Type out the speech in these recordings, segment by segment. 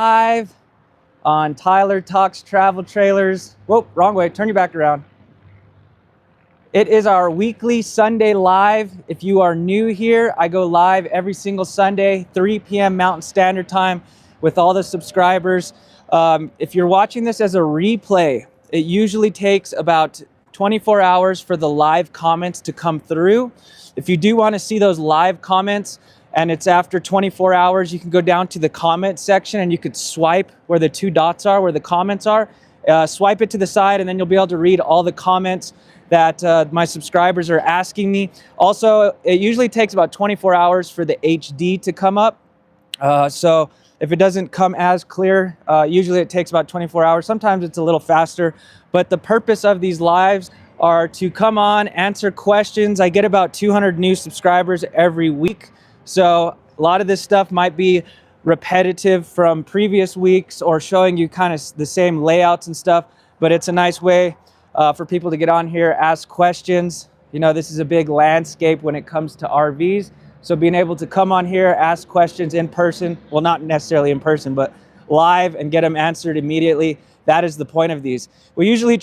Live on Tyler Talks Travel Trailers. Whoa, wrong way. Turn your back around. It is our weekly Sunday live. If you are new here, I go live every single Sunday, 3 p.m. Mountain Standard Time with all the subscribers. If you're watching this as a replay, it usually takes about 24 hours for the live comments to come through. If you do want to see those live comments and it's after 24 hours, you can go down to the comment section and you could swipe where the two dots are, where the comments are. Swipe it to the side and then you'll be able to read all the comments that my subscribers are asking me. Also, it usually takes about 24 hours for the HD to come up. So if it doesn't come as clear, usually it takes about 24 hours. Sometimes it's a little faster, but the purpose of these lives are to come on, answer questions. I get about 200 new subscribers every week. So a lot of this stuff might be repetitive from previous weeks or showing you kind of the same layouts and stuff, but it's a nice way for people to get on here, ask questions. You know, this is a big landscape when it comes to RVs. So being able to come on here, ask questions in person, well, not necessarily in person, but live and get them answered immediately. That is the point of these. We usually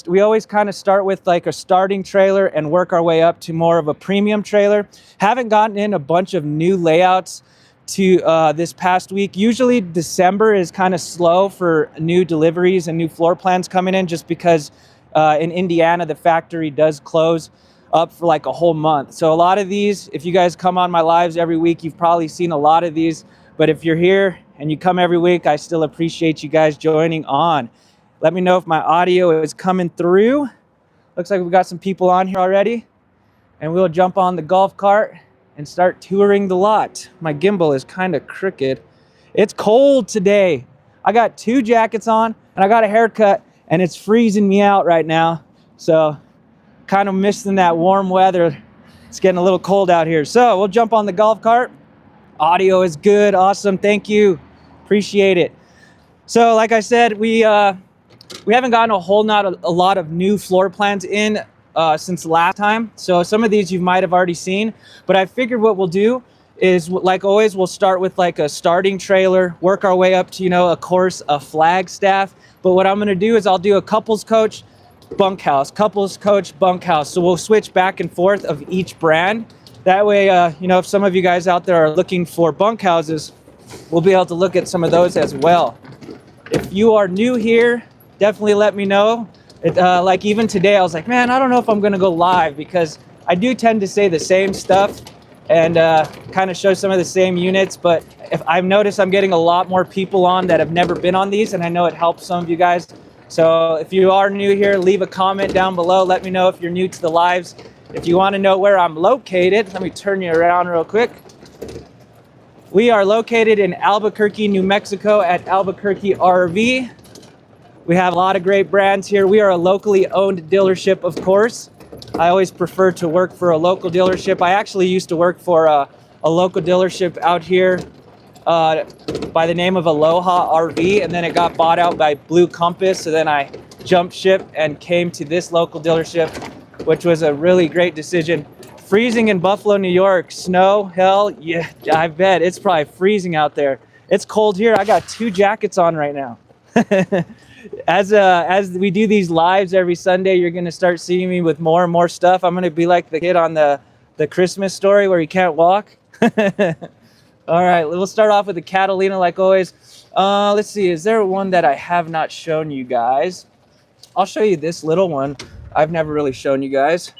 we always kind of start with like a starting trailer and work our way up to more of a premium trailer. Haven't gotten in a bunch of new layouts to this past week. Usually December is kind of slow for new deliveries and new floor plans coming in just because in Indiana, the factory does close up for like a whole month. So a lot of these, if you guys come on my lives every week, you've probably seen a lot of these. But if you're here and you come every week, I still appreciate you guys joining on. Let me know if my audio is coming through. Looks like we've got some people on here already. And we'll jump on the golf cart and start touring the lot. My gimbal is kind of crooked. It's cold today. I got 2 jackets on and I got a haircut and it's freezing me out right now. So kind of missing that warm weather. It's getting a little cold out here. So we'll jump on the golf cart. Audio is good. Awesome. Thank you. Appreciate it. So like I said, we haven't gotten a lot of new floor plans in since last time. So some of these you might have already seen, but I figured what we'll do is, like always, we'll start with like a starting trailer, work our way up to, you know, of course, a Flagstaff. But what I'm going to do is I'll do a couples coach, bunkhouse, couples coach, bunkhouse. So we'll switch back and forth of each brand. That way, you know, if some of you guys out there are looking for bunkhouses, we'll be able to look at some of those as well. If you are new here, definitely let me know. Like even today, I was like, man, I don't know if I'm going to go live because I do tend to say the same stuff and kind of show some of the same units. But if I've noticed I'm getting a lot more people on that have never been on these, and I know it helps some of you guys. So if you are new here, leave a comment down below. Let me know if you're new to the lives. If you want to know where I'm located, let me turn you around real quick. We are located in Albuquerque, New Mexico at Albuquerque RV. We have a lot of great brands here. We are a locally owned dealership, of course. I always prefer to work for a local dealership. I actually used to work for a local dealership out here by the name of Aloha RV, and then it got bought out by Blue Compass. So then I jumped ship and came to this local dealership, which was a really great decision. Freezing in Buffalo, New York, snow, hell, yeah, I bet. It's probably freezing out there. It's cold here. I got 2 jackets on right now. As we do these lives every Sunday, you're gonna start seeing me with more and more stuff. I'm gonna be like the kid on the Christmas Story where he can't walk. All right, we'll start off with the Catalina like always. Let's see, is there one that I have not shown you guys? I'll show you this little one. I've never really shown you guys.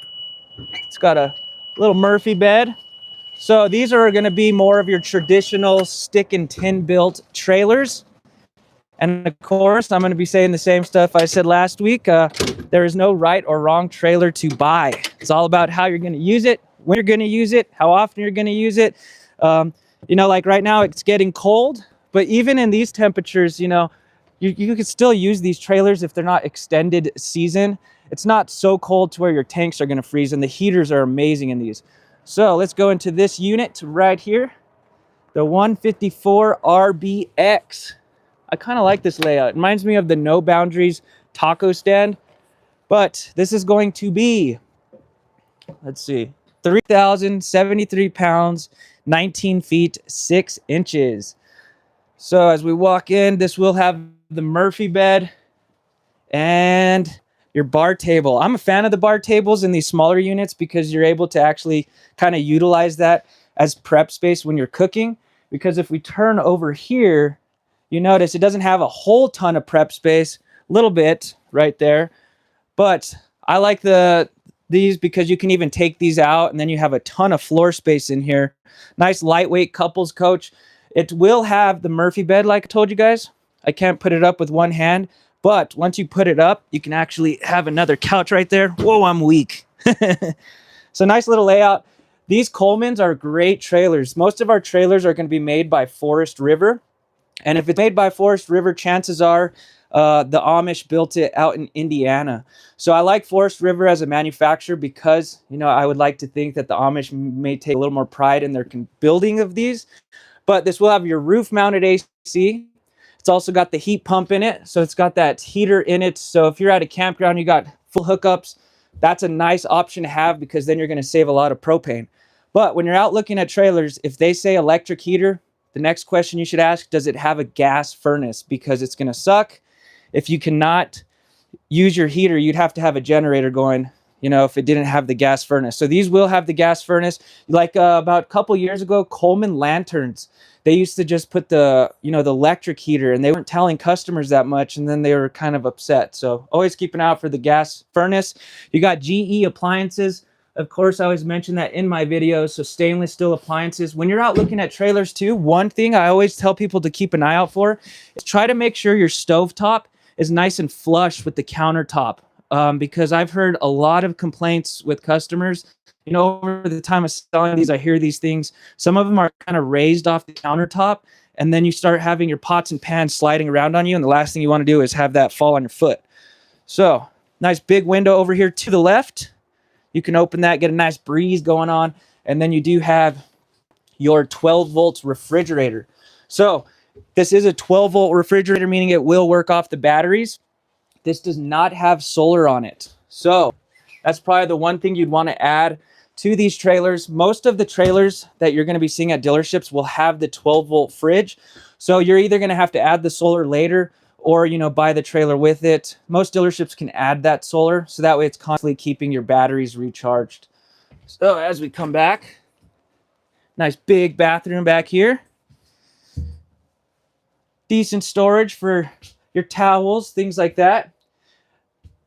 It's got a little Murphy bed. So these are going to be more of your traditional stick and tin built trailers. And of course, I'm going to be saying the same stuff I said last week. There is no right or wrong trailer to buy. It's all about how you're going to use it, when you're going to use it, how often you're going to use it. You know, like right now it's getting cold, but even in these temperatures, you know, you can still use these trailers if they're not extended season. It's not so cold to where your tanks are going to freeze, and the heaters are amazing in these. So let's go into this unit right here, the 154 RBX. I kind of like this layout. It reminds me of the No Boundaries taco stand, but this is going to be, let's see, 3,073 pounds, 19 feet, 6 inches. So as we walk in, this will have the Murphy bed and your bar table. I'm a fan of the bar tables in these smaller units because you're able to actually kind of utilize that as prep space when you're cooking. Because if we turn over here, you notice it doesn't have a whole ton of prep space, a little bit right there. But I like these because you can even take these out and then you have a ton of floor space in here. Nice lightweight couples coach. It will have the Murphy bed like I told you guys. I can't put it up with one hand, but once you put it up, you can actually have another couch right there. Whoa, I'm weak. So nice little layout. These Colemans are great trailers. Most of our trailers are going to be made by Forest River. And if it's made by Forest River, chances are the Amish built it out in Indiana. So I like Forest River as a manufacturer because, you know, I would like to think that the Amish may take a little more pride in their building of these. But this will have your roof mounted AC. It's also got the heat pump in it. So it's got that heater in it. So if you're at a campground, you got full hookups. That's a nice option to have because then you're going to save a lot of propane. But when you're out looking at trailers, if they say electric heater, the next question you should ask, does it have a gas furnace? Because it's going to suck. If you cannot use your heater, you'd have to have a generator going, you know, if it didn't have the gas furnace. So these will have the gas furnace. Like about a couple years ago, Coleman lanterns, they used to just put the, you know, the electric heater, and they weren't telling customers that much, and then they were kind of upset. So always keep an eye out for the gas furnace. You got GE appliances. Of course, I always mention that in my videos. So stainless steel appliances. When you're out looking at trailers too, one thing I always tell people to keep an eye out for is try to make sure your stovetop is nice and flush with the countertop. Because I've heard a lot of complaints with customers. You know, over the time of selling these, I hear these things. Some of them are kind of raised off the countertop, and then you start having your pots and pans sliding around on you, and the last thing you want to do is have that fall on your foot. So, nice big window over here to the left. You can open that, get a nice breeze going on, and then you do have your 12 volts refrigerator. So, this is a 12 volt refrigerator, meaning it will work off the batteries. This does not have solar on it. So that's probably the one thing you'd want to add to these trailers. Most of the trailers that you're going to be seeing at dealerships will have the 12 volt fridge. So you're either going to have to add the solar later or, you know, buy the trailer with it. Most dealerships can add that solar. So that way it's constantly keeping your batteries recharged. So as we come back, nice big bathroom back here. Decent storage for your towels, things like that.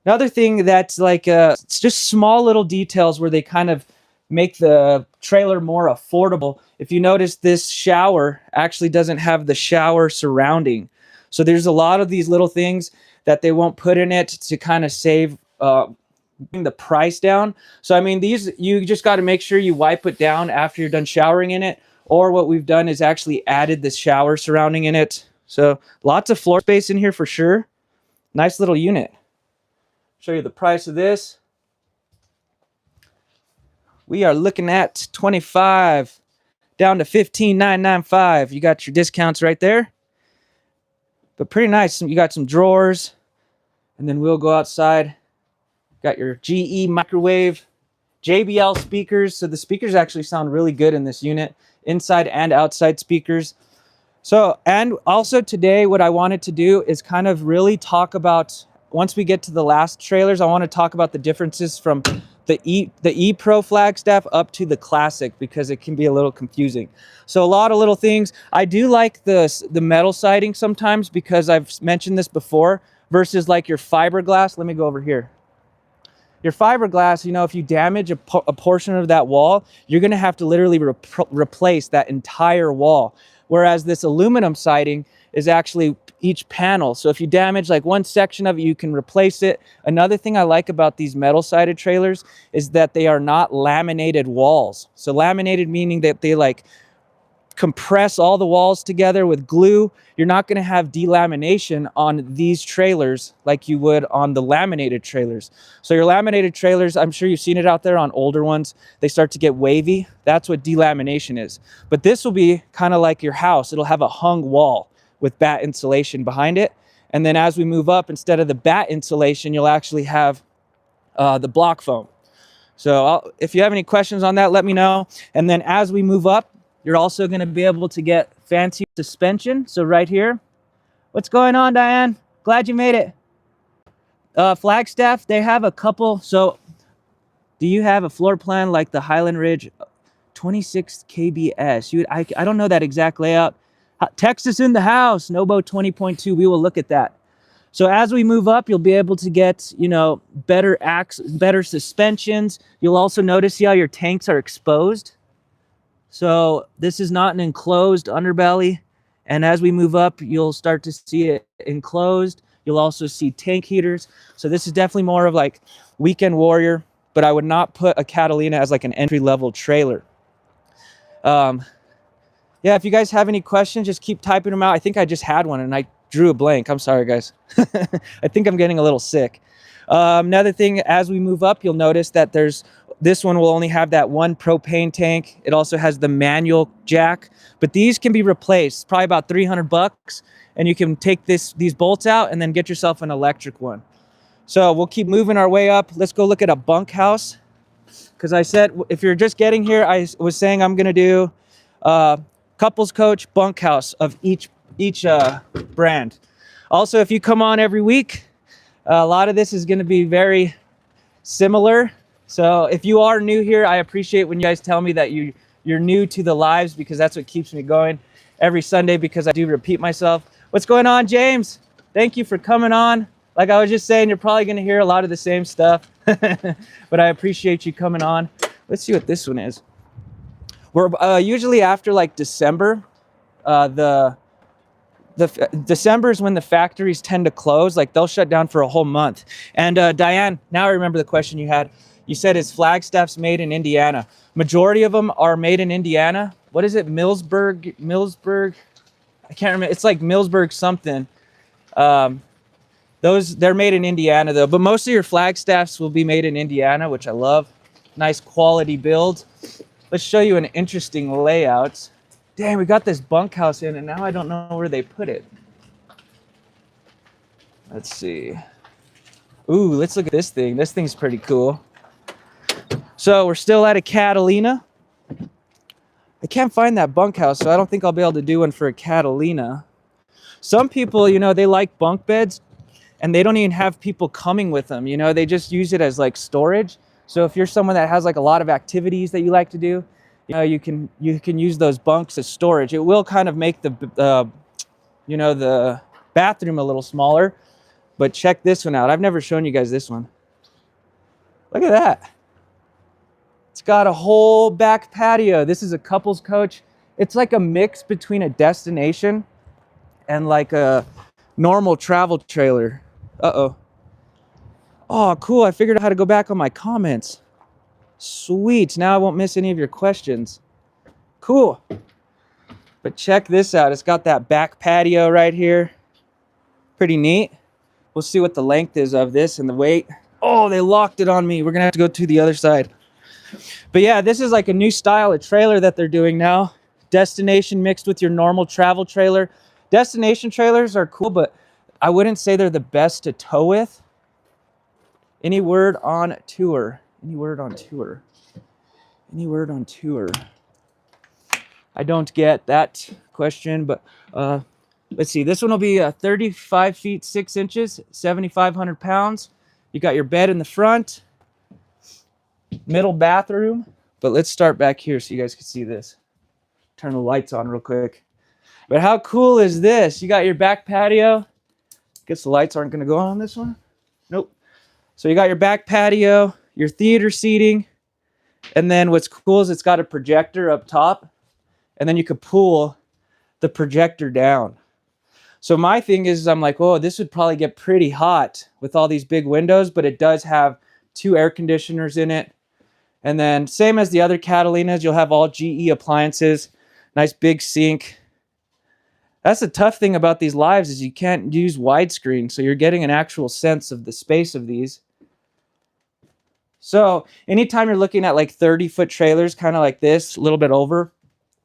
Another thing that's like, it's just small little details where they kind of make the trailer more affordable. If you notice, this shower actually doesn't have the shower surrounding. So there's a lot of these little things that they won't put in it to kind of save, bring the price down. So, I mean, these, you just got to make sure you wipe it down after you're done showering in it. Or what we've done is actually added the shower surrounding in it. So lots of floor space in here for sure. Nice little unit. Show you the price of this. We are looking at $25 down to $15,995. You got your discounts right there. But pretty nice. You got some drawers. And then we'll go outside. Got your GE microwave, JBL speakers. So the speakers actually sound really good in this unit. Inside and outside speakers. So, and also today what I wanted to do is kind of really talk about, once we get to the last trailers, I want to talk about the differences from the E-Pro Flagstaff up to the Classic, because it can be a little confusing. So a lot of little things. I do like the metal siding sometimes, because I've mentioned this before, versus like your fiberglass. Let me go over here. Your fiberglass, you know, if you damage a portion of that wall, you're going to have to literally replace that entire wall. Whereas this aluminum siding is actually each panel. So if you damage like one section of it, you can replace it. Another thing I like about these metal sided trailers is that they are not laminated walls. So laminated meaning that they like compress all the walls together with glue. You're not going to have delamination on these trailers like you would on the laminated trailers. So your laminated trailers, I'm sure you've seen it out there on older ones, they start to get wavy. That's what delamination is. But this will be kind of like your house. It'll have a hung wall with batt insulation behind it. And then as we move up, instead of the batt insulation, you'll actually have the block foam. So if you have any questions on that, let me know. And then as we move up, you're also going to be able to get fancy suspension. So right here. What's going on, Diane? Glad you made it. Flagstaff, they have a couple. So do you have a floor plan like the Highland Ridge 26 KBS? I don't know that exact layout. Texas in the house, Nobo 20.2. We will look at that. So as we move up, you'll be able to get, you know, better suspensions. You'll also notice, see how your tanks are exposed. So this is not an enclosed underbelly. And as we move up, you'll start to see it enclosed. You'll also see tank heaters. So this is definitely more of like weekend warrior, but I would not put a Catalina as like an entry-level trailer. Yeah, if you guys have any questions, just keep typing them out. I think I just had one and I drew a blank. I'm sorry, guys. I think I'm getting a little sick. Another thing, as we move up, you'll notice that this one will only have that one propane tank. It also has the manual jack, but these can be replaced, probably about 300 bucks, and you can take these bolts out and then get yourself an electric one. So we'll keep moving our way up. Let's go look at a bunkhouse. Because I said, if you're just getting here, I was saying I'm gonna do couples coach bunkhouse of each brand. Also, if you come on every week, a lot of this is gonna be very similar. So if you are new here, I appreciate when you guys tell me that you're new to the lives, because that's what keeps me going every Sunday, because I do repeat myself. What's going on, James? Thank you for coming on. Like I was just saying, you're probably gonna hear a lot of the same stuff, but I appreciate you coming on. Let's see what this one is. We're usually after like December. December is when the factories tend to close. Like they'll shut down for a whole month. And Diane, now I remember the question you had. You said, is Flagstaff's made in Indiana? Majority of them are made in Indiana. What is it? Millsburg? I can't remember. It's like Millsburg something. They're made in Indiana though, but most of your Flagstaffs will be made in Indiana, which I love. Nice quality build. Let's show you an interesting layout. Dang, we got this bunkhouse in and now I don't know where they put it. Let's see. Ooh, let's look at this thing. This thing's pretty cool. So we're still at a Catalina. I can't find that bunkhouse, so I don't think I'll be able to do one for a Catalina. Some people, you know, they like bunk beds and they don't even have people coming with them. You know, they just use it as like storage. So if you're someone that has like a lot of activities that you like to do, you know, you can use those bunks as storage. It will kind of make the bathroom a little smaller, but check this one out. I've never shown you guys this one. Look at that. It's got a whole back patio. This is a couples coach. It's like a mix between a destination and like a normal travel trailer. Uh-oh. Oh, cool. I figured out how to go back on my comments. Sweet. Now I won't miss any of your questions. Cool. But check this out. It's got that back patio right here. Pretty neat. We'll see what the length is of this and the weight. Oh, they locked it on me. We're going to have to go to the other side. But yeah, this is like a new style of trailer that they're doing now. Destination mixed with your normal travel trailer. Destination trailers are cool, but I wouldn't say they're the best to tow with. Any word on tour? Any word on tour? Any word on tour? I don't get that question, but let's see. This one will be 35 feet 6 inches, 7,500 pounds. You got your bed in the front, middle bathroom. But let's start back here so you guys can see this. Turn the lights on real quick. But how cool is this? You got your back patio. Guess the lights aren't going to go on this one. Nope. So you got your back patio, your theater seating, and then what's cool is it's got a projector up top, and then you could pull the projector down. So my thing is, I'm like, oh, this would probably get pretty hot with all these big windows, but it does have 2 air conditioners in it. And then same as the other Catalinas, you'll have all GE appliances, nice big sink. That's the tough thing about these lives is you can't use widescreen, so you're getting an actual sense of the space of these. So anytime you're looking at like 30-foot trailers, kind of like this, a little bit over,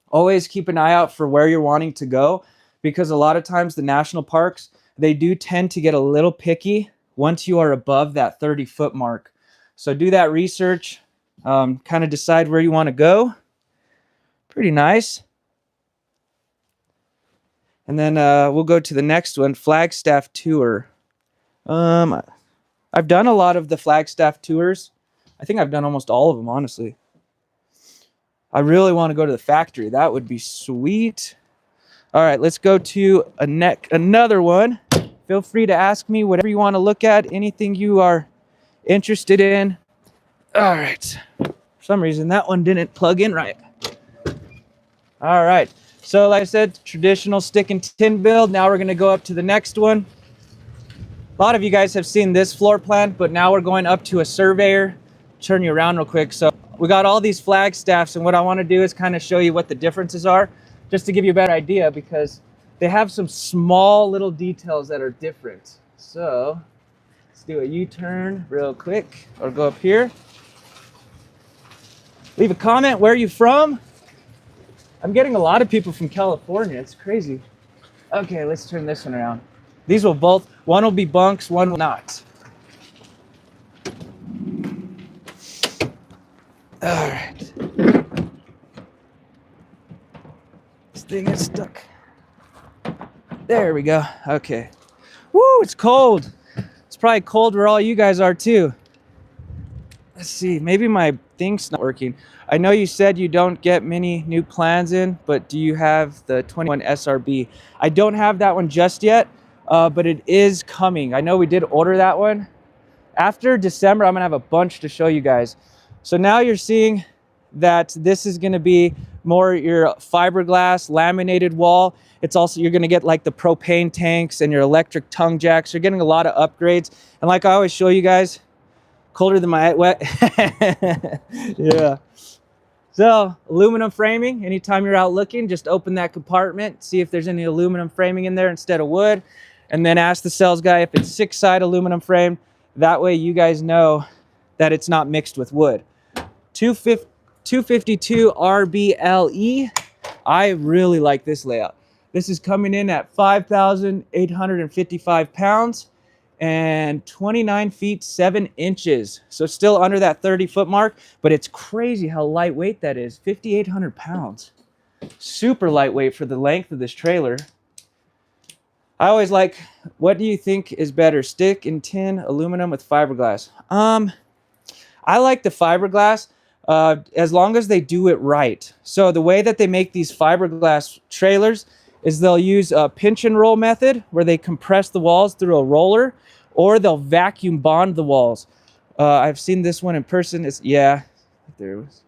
always keep an eye out for where you're wanting to go, because a lot of times the national parks, they do tend to get a little picky once you are above that 30-foot mark. So do that research, kind of decide where you want to go. Pretty nice. And then we'll go to the next one, Flagstaff tour. I've done a lot of the Flagstaff tours. I think I've done almost all of them, honestly. I really want to go to the factory. That would be sweet. All right, let's go to another one. Feel free to ask me whatever you want to look at, anything you are interested in. All right. For some reason, that one didn't plug in right. All right. So like I said, traditional stick and tin build. Now we're going to go up to the next one. A lot of you guys have seen this floor plan, but now we're going up to a surveyor. Turn you around real quick. So we got all these Flagstaffs, and what I want to do is kind of show you what the differences are, just to give you a better idea, because they have some small little details that are different. So let's do a U-turn real quick, or go up here. Leave a comment. Where are you from? I'm getting a lot of people from California. It's crazy. Okay, let's turn this one around. These will both, one will be bunks, one will not. All right. This thing is stuck. There we go. Okay. Woo, it's cold. It's probably cold where all you guys are too. Let's see, maybe my thing's not working. I know you said you don't get many new plans in, but do you have the 21 SRB? I don't have that one just yet, but it is coming. I know we did order that one. After December, I'm gonna have a bunch to show you guys. So now you're seeing that this is gonna be more your fiberglass laminated wall. It's also, you're gonna get like the propane tanks and your electric tongue jacks. You're getting a lot of upgrades. And like I always show you guys, colder than my wet. Yeah. So aluminum framing, anytime you're out looking, just open that compartment, see if there's any aluminum framing in there instead of wood, and then ask the sales guy if it's 6-side aluminum frame. That way you guys know that it's not mixed with wood. 252 RBLE. I really like this layout. This is coming in at 5,855 pounds and 29 feet 7 inches. So still under that 30-foot mark, but it's crazy how lightweight that is. 5,800 pounds. Super lightweight for the length of this trailer. I always like, what do you think is better, stick and tin, aluminum with fiberglass? I like the fiberglass as long as they do it right. So the way that they make these fiberglass trailers is they'll use a pinch and roll method where they compress the walls through a roller, or they'll vacuum bond the walls. I've seen this one in person. Yeah, there it was.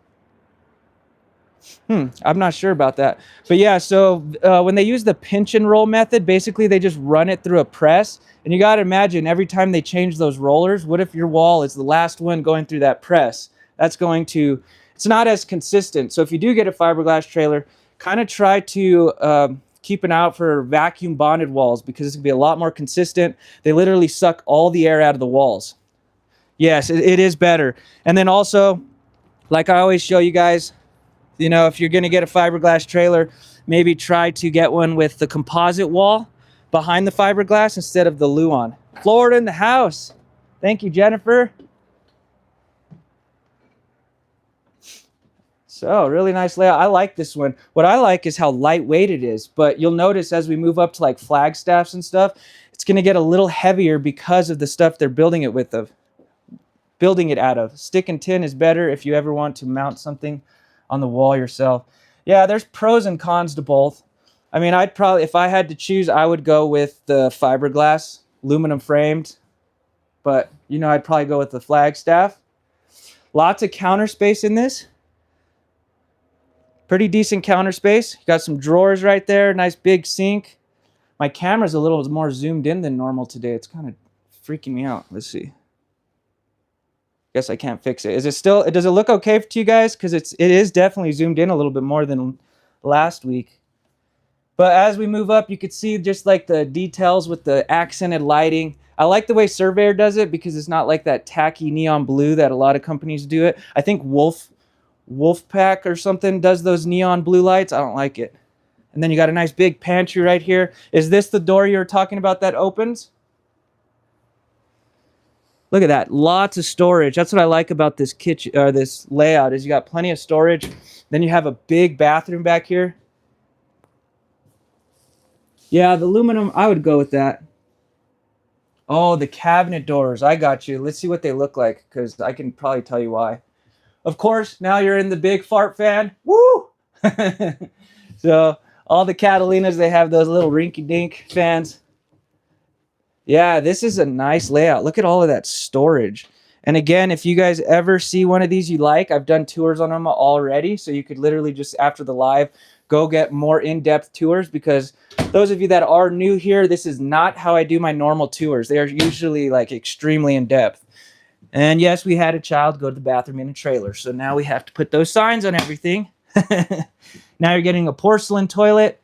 I'm not sure about that. But yeah, so when they use the pinch and roll method, basically they just run it through a press. And you got to imagine every time they change those rollers, what if your wall is the last one going through that press? That's going to, it's not as consistent. So if you do get a fiberglass trailer, kind of try to keep an eye out for vacuum bonded walls, because it's going to be a lot more consistent. They literally suck all the air out of the walls. Yes, it is better. And then also, like I always show you guys, you know, if you're going to get a fiberglass trailer, maybe try to get one with the composite wall behind the fiberglass instead of the Luan. Florida in the house. Thank you, Jennifer. So really nice layout. I like this one. What I like is how lightweight it is, but you'll notice as we move up to like Flagstaffs and stuff, it's going to get a little heavier because of the stuff they're building it out of. Stick and tin is better if you ever want to mount something on the wall yourself. Yeah, there's pros and cons to both. I mean, I'd probably, if I had to choose, I would go with the fiberglass, aluminum framed, but you know, I'd probably go with the Flagstaff. Lots of counter space in this. Pretty decent counter space. You got some drawers right there, nice big sink. My camera's a little more zoomed in than normal today. It's kind of freaking me out. Let's see. Guess I can't fix it. Is it still, does it look okay to you guys? Because it is definitely zoomed in a little bit more than last week. But as we move up, you could see just like the details with the accented lighting. I like the way Surveyor does it because it's not like that tacky neon blue that a lot of companies do it. I think Wolfpack or something does those neon blue lights. I don't like it. And then you got a nice big pantry right here. Is this the door you were talking about that opens? Look at that, lots of storage. That's what I like about this kitchen, or this layout, is you got plenty of storage. Then you have a big bathroom back here. Yeah, the aluminum, I would go with that. Oh, the cabinet doors. I got you. Let's see what they look like, because I can probably tell you why. Of course, now you're in the big fart fan. Woo! So all the Catalinas, they have those little rinky-dink fans. Yeah, this is a nice layout. Look at all of that storage. And again, if you guys ever see one of these you like, I've done tours on them already. So you could literally just after the live, go get more in-depth tours, because those of you that are new here, this is not how I do my normal tours. They are usually like extremely in-depth. And yes, we had a child go to the bathroom in a trailer. So now we have to put those signs on everything. Now you're getting a porcelain toilet.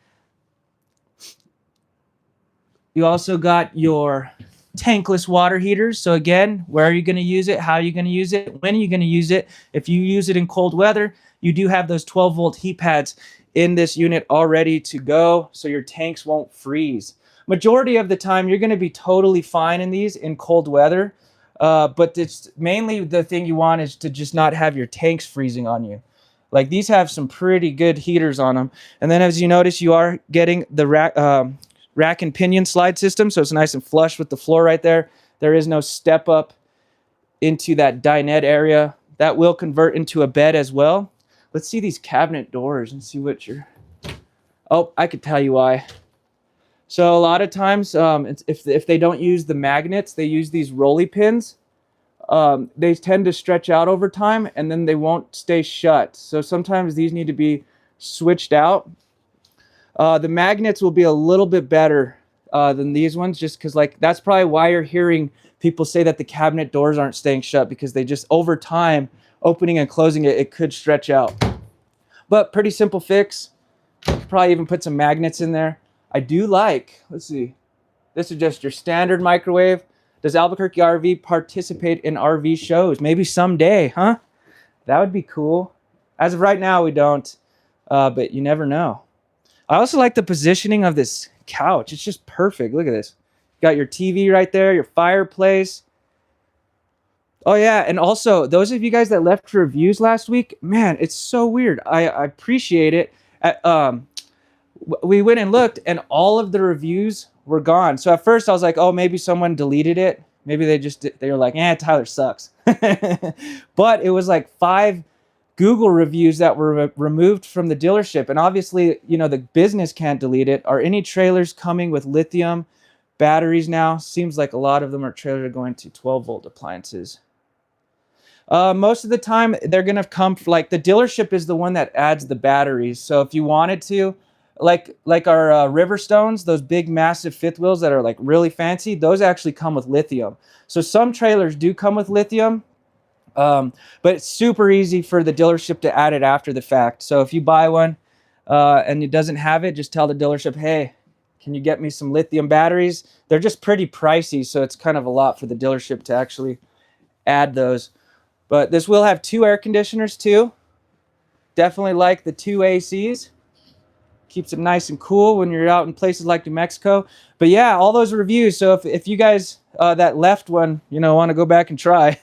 You also got your tankless water heaters. So again, where are you going to use it? How are you going to use it? When are you going to use it? If you use it in cold weather, you do have those 12-volt heat pads in this unit all ready to go, so your tanks won't freeze. Majority of the time, you're going to be totally fine in these in cold weather, but it's mainly the thing you want is to just not have your tanks freezing on you. Like these have some pretty good heaters on them. And then as you notice, you are getting the rack and pinion slide system, so it's nice and flush with the floor right there. There is no step up into that dinette area. That will convert into a bed as well. Let's see these cabinet doors and see what you're... Oh, I could tell you why. So a lot of times, if they don't use the magnets, they use these rolly pins. They tend to stretch out over time, and then they won't stay shut. So sometimes these need to be switched out. The magnets will be a little bit better than these ones, just because like that's probably why you're hearing people say that the cabinet doors aren't staying shut, because they just over time, opening and closing it, it could stretch out. But pretty simple fix. You could probably even put some magnets in there. I do like, let's see, this is just your standard microwave. Does Albuquerque RV participate in RV shows? Maybe someday, huh? That would be cool. As of right now, we don't, but you never know. I also like the positioning of this couch. It's just perfect. Look at this. Got your TV right there, your fireplace. Oh yeah, and also those of you guys that left reviews last week, man, it's so weird. I appreciate it. We went and looked, and all of the reviews were gone. So at first I was like, oh, maybe someone deleted it. Maybe they were like, Tyler sucks. But it was like 5 Google reviews that were removed from the dealership. And obviously, you know, the business can't delete it. Are any trailers coming with lithium batteries now? Seems like a lot of them are trailers going to 12-volt appliances. Most of the time, they're going to come, like the dealership is the one that adds the batteries. So if you wanted to, like our Riverstones, those big massive fifth wheels that are like really fancy, those actually come with lithium. So some trailers do come with lithium, but it's super easy for the dealership to add it after the fact. So if you buy one and it doesn't have it, just tell the dealership, hey, can you get me some lithium batteries? They're just pretty pricey, so it's kind of a lot for the dealership to actually add those. But this will have 2 air conditioners too. Definitely like the 2 ACs. Keeps it nice and cool when you're out in places like New Mexico. But yeah, all those reviews. So if you guys that left one, you know, want to go back and try.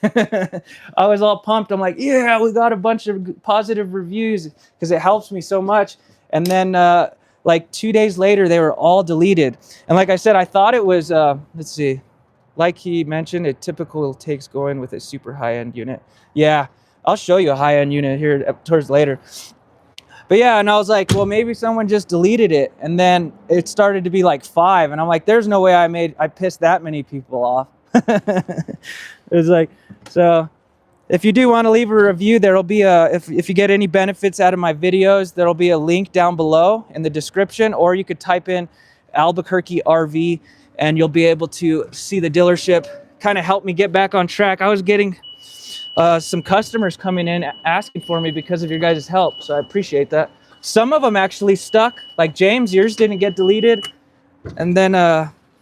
I was all pumped. I'm like, yeah, we got a bunch of positive reviews because it helps me so much. And then like 2 days later, they were all deleted. And like I said, I thought it was, let's see. Like he mentioned, a typical takes going with a super high-end unit. Yeah, I'll show you a high-end unit here towards later. But yeah, and I was like, well, maybe someone just deleted it. And then it started to be like 5. And I'm like, there's no way I pissed that many people off. It was like, so if you do want to leave a review, there'll be if you get any benefits out of my videos, there'll be a link down below in the description, or you could type in Albuquerque RV and you'll be able to see the dealership. Kind of help me get back on track. I was getting some customers coming in asking for me because of your guys' help, so I appreciate that. Some of them actually stuck, like James, yours didn't get deleted, and then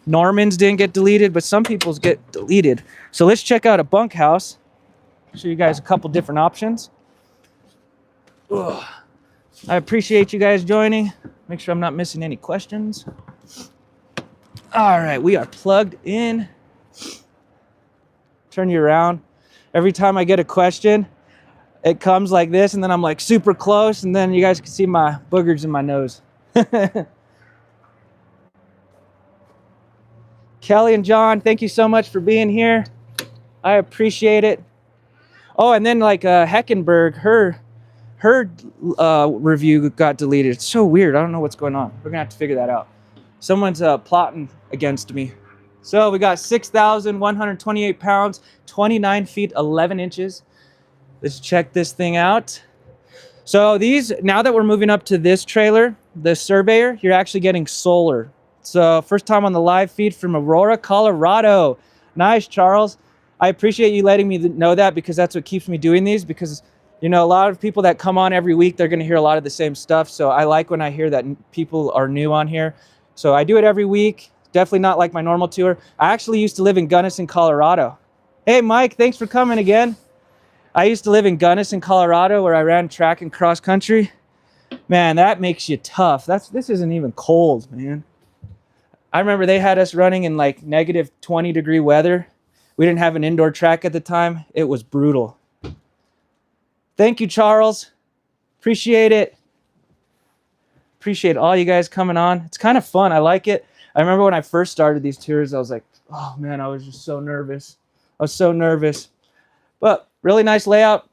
Norman's didn't get deleted, but some people's get deleted. So let's check out a bunkhouse. Show you guys a couple different options. Ugh. I appreciate you guys joining. Make sure I'm not missing any questions. All right, we are plugged in. Turn you around. Every time I get a question, it comes like this, and then I'm like super close, and then you guys can see my boogers in my nose. Kelly and John, thank you so much for being here. I appreciate it. Oh, and then like Heckenberg, her review got deleted. It's so weird. I don't know what's going on. We're gonna have to figure that out. Someone's plotting against me. So we got 6,128 pounds, 29 feet, 11 inches. Let's check this thing out. So these, now that we're moving up to this trailer, the Surveyor, you're actually getting solar. So first time on the live feed from Aurora, Colorado. Nice, Charles. I appreciate you letting me know that, because that's what keeps me doing these, because you know, a lot of people that come on every week, they're going to hear a lot of the same stuff. So I like when I hear that people are new on here. So I do it every week. Definitely not like my normal tour. I actually used to live in Gunnison, Colorado. Hey, Mike, thanks for coming again. I used to live in Gunnison, Colorado, where I ran track and cross country. Man, that makes you tough. This isn't even cold, man. I remember they had us running in like negative 20-degree weather. We didn't have an indoor track at the time. It was brutal. Thank you, Charles. Appreciate it. Appreciate all you guys coming on. It's kind of fun. I like it. I remember when I first started these tours, I was like, oh man, I was just so nervous. I was so nervous. But really nice layout.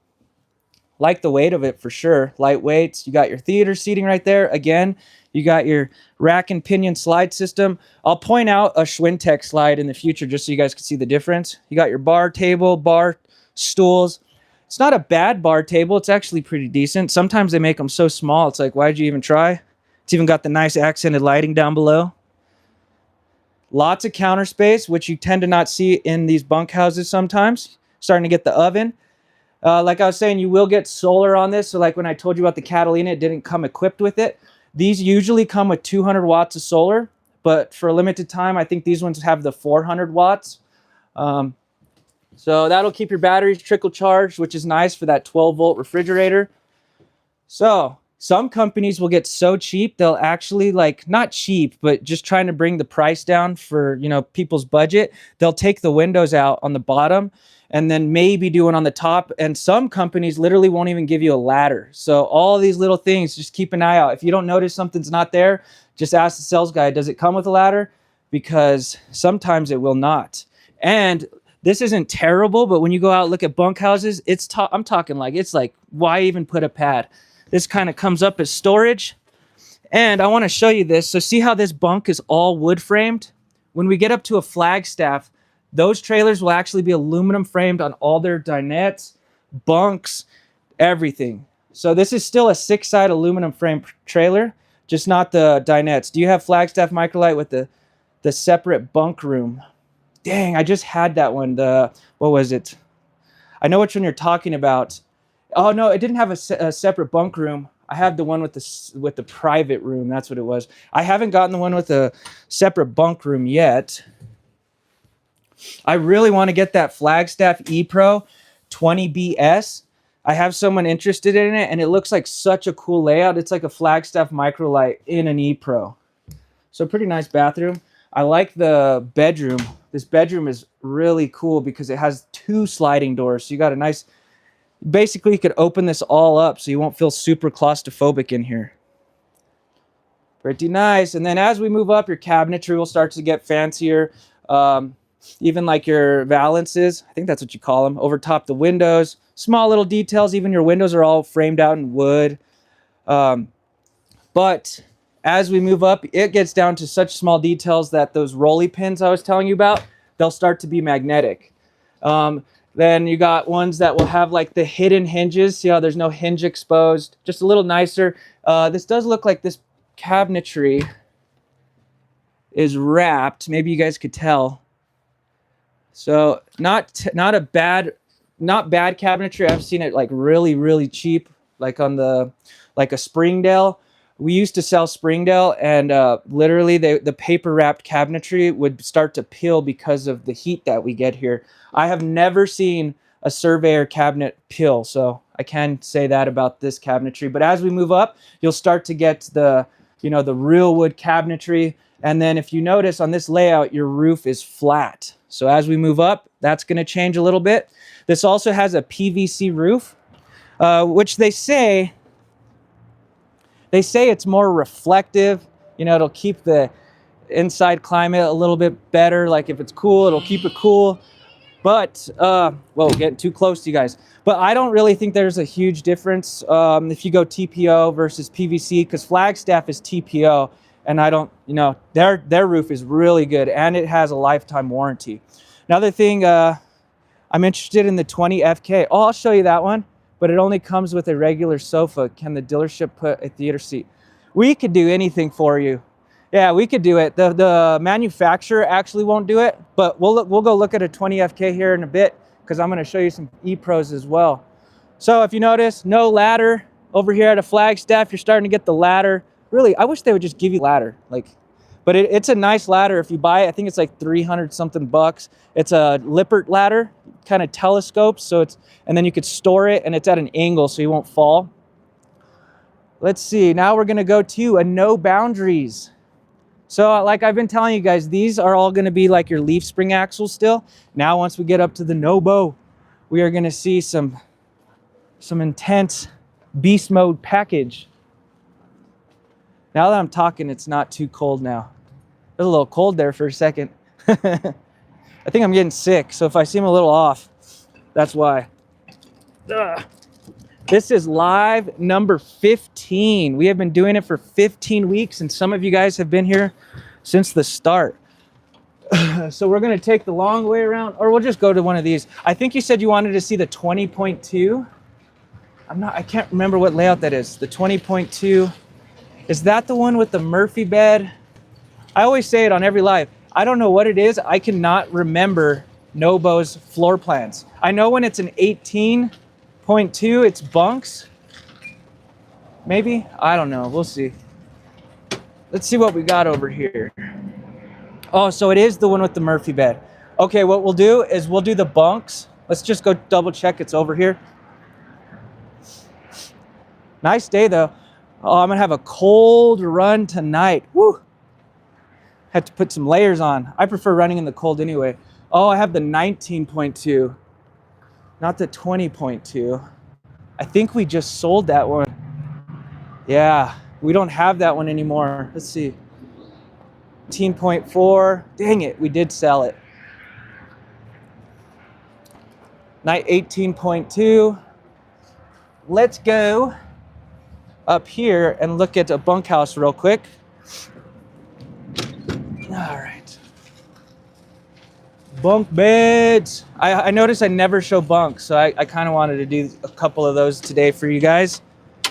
Like the weight of it for sure. Lightweights. You got your theater seating right there. Again, you got your rack and pinion slide system. I'll point out a Schwintek slide in the future just so you guys can see the difference. You got your bar table, bar stools. It's not a bad bar table. It's actually pretty decent. Sometimes they make them so small, it's like, why'd you even try? It's even got the nice accented lighting down below. Lots of counter space, which you tend to not see in these bunkhouses sometimes. Starting to get the oven. Like I was saying, you will get solar on this. So like when I told you about the Catalina, it didn't come equipped with it. These usually come with 200 watts of solar, but for a limited time, I think these ones have the 400 watts. So that'll keep your batteries trickle charged, which is nice for that 12-volt refrigerator. So some companies will get so cheap, they'll actually, like, not cheap, but just trying to bring the price down for, you know, people's budget. They'll take the windows out on the bottom and then maybe do one on the top. And some companies literally won't even give you a ladder. So all these little things, just keep an eye out. If you don't notice something's not there, just ask the sales guy, does it come with a ladder? Because sometimes it will not. And this isn't terrible, but when you go out and look at bunkhouses, I'm talking like, it's like, why even put a pad? This kind of comes up as storage. And I want to show you this. So see how this bunk is all wood framed? When we get up to a Flagstaff, those trailers will actually be aluminum framed on all their dinettes, bunks, everything. So this is still a 6-side aluminum frame trailer, just not the dinettes. Do you have Flagstaff Microlite with the separate bunk room? Dang, I just had that one. What was it? I know which one you're talking about. Oh no, it didn't have a separate bunk room. I had the one with the private room. That's what it was. I haven't gotten the one with a separate bunk room yet. I really want to get that Flagstaff ePro 20BS. I have someone interested in it, and it looks like such a cool layout. It's like a Flagstaff Microlite in an ePro. So pretty nice bathroom. I like the bedroom. This bedroom is really cool because it has 2 sliding doors. So you got a nice, basically you could open this all up so you won't feel super claustrophobic in here. Pretty nice. And then as we move up, your cabinetry will start to get fancier. Even like your valances, I think that's what you call them, over top the windows. Small little details, even your windows are all framed out in wood. But as we move up, it gets down to such small details that those rolly pins I was telling you about, they'll start to be magnetic. Then you got ones that will have like the hidden hinges. See how there's no hinge exposed? Just a little nicer. This does look like this cabinetry is wrapped. Maybe you guys could tell. So not bad cabinetry. I've seen it like really cheap, like on like a Springdale. We used to sell Springdale, and literally the paper wrapped cabinetry would start to peel because of the heat that we get here. I have never seen a Surveyor cabinet peel, so I can say that about this cabinetry. But as we move up, you'll start to get the real wood cabinetry. And then if you notice on this layout, your roof is flat. So as we move up, that's going to change a little bit. This also has a PVC roof, which they say it's more reflective. You know, it'll keep the inside climate a little bit better. Like if it's cool, it'll keep it cool. But, whoa, getting too close to you guys. But I don't really think there's a huge difference if you go TPO versus PVC, because Flagstaff is TPO, and I don't, you know, their roof is really good, and it has a lifetime warranty. Another thing, I'm interested in the 20 FK. Oh, I'll show you that one, but it only comes with a regular sofa. Can the dealership put a theater seat? We could do anything for you. Yeah, we could do it. The manufacturer actually won't do it, but we'll go look at a 20 FK here in a bit, because I'm going to show you some E-Pros as well. So if you notice, no ladder over here at a Flagstaff. You're starting to get the ladder. Really, I wish they would just give you ladder. But it's a nice ladder if you buy it. I think it's like 300 something bucks. It's a Lippert ladder, kind of telescopes. So and then you could store it, and it's at an angle so you won't fall. Let's see. Now we're going to go to a no boundaries. So like I've been telling you guys, these are all going to be like your leaf spring axles still. Now once we get up to the no-bow, we are going to see some intense beast mode package. Now that I'm talking, it's not too cold now. It was a little cold there for a second. I think I'm getting sick, so if I seem a little off, that's why. Ugh. This is live number 15. We have been doing it for 15 weeks, and some of you guys have been here since the start. So we're gonna take the long way around, or we'll just go to one of these. I think you said you wanted to see the 20.2. I can't remember what layout that is. The 20.2. Is that the one with the Murphy bed? I always say it on every live. I don't know what it is. I cannot remember Nobo's floor plans. I know when it's an 18.2, it's bunks. Maybe? I don't know. We'll see. Let's see what we got over here. Oh, so it is the one with the Murphy bed. Okay, what we'll do is we'll do the bunks. Let's just go double check it's over here. Nice day though. Oh, I'm gonna have a cold run tonight. Woo! Had to put some layers on. I prefer running in the cold anyway. Oh, I have the 19.2, not the 20.2. I think we just sold that one. Yeah, we don't have that one anymore. Let's see. 18.4. Dang it, we did sell it. 18.2. Let's go up here and look at a bunkhouse real quick. All right. Bunk beds. I noticed I never show bunks, so I kind of wanted to do a couple of those today for you guys,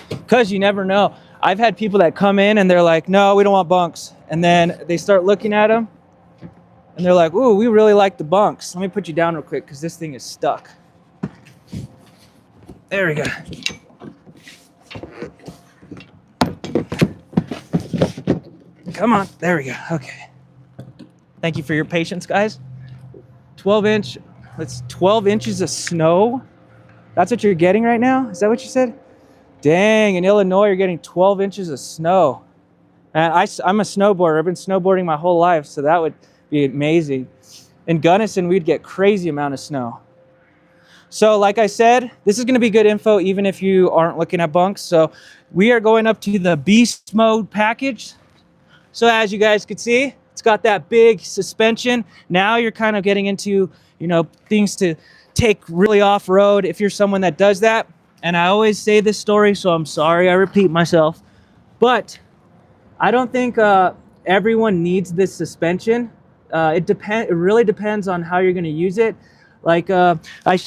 because you never know. I've had people that come in and they're like, no, we don't want bunks. And then they start looking at them and they're like, ooh, we really like the bunks. Let me put you down real quick because this thing is stuck. There we go. Come on, there we go, okay. Thank you for your patience, guys. 12-inch, that's 12 inches of snow. That's what you're getting right now? Is that what you said? Dang, in Illinois, you're getting 12 inches of snow. And I'm a snowboarder. I've been snowboarding my whole life, so that would be amazing. In Gunnison, we'd get crazy amount of snow. So like I said, this is going to be good info even if you aren't looking at bunks. So we are going up to the beast mode package. So as you guys could see, it's got that big suspension. Now you're kind of getting into, you know, things to take really off-road if you're someone that does that. And I always say this story, so I'm sorry I repeat myself. But I don't think everyone needs this suspension. It really depends on how you're going to use it. Like I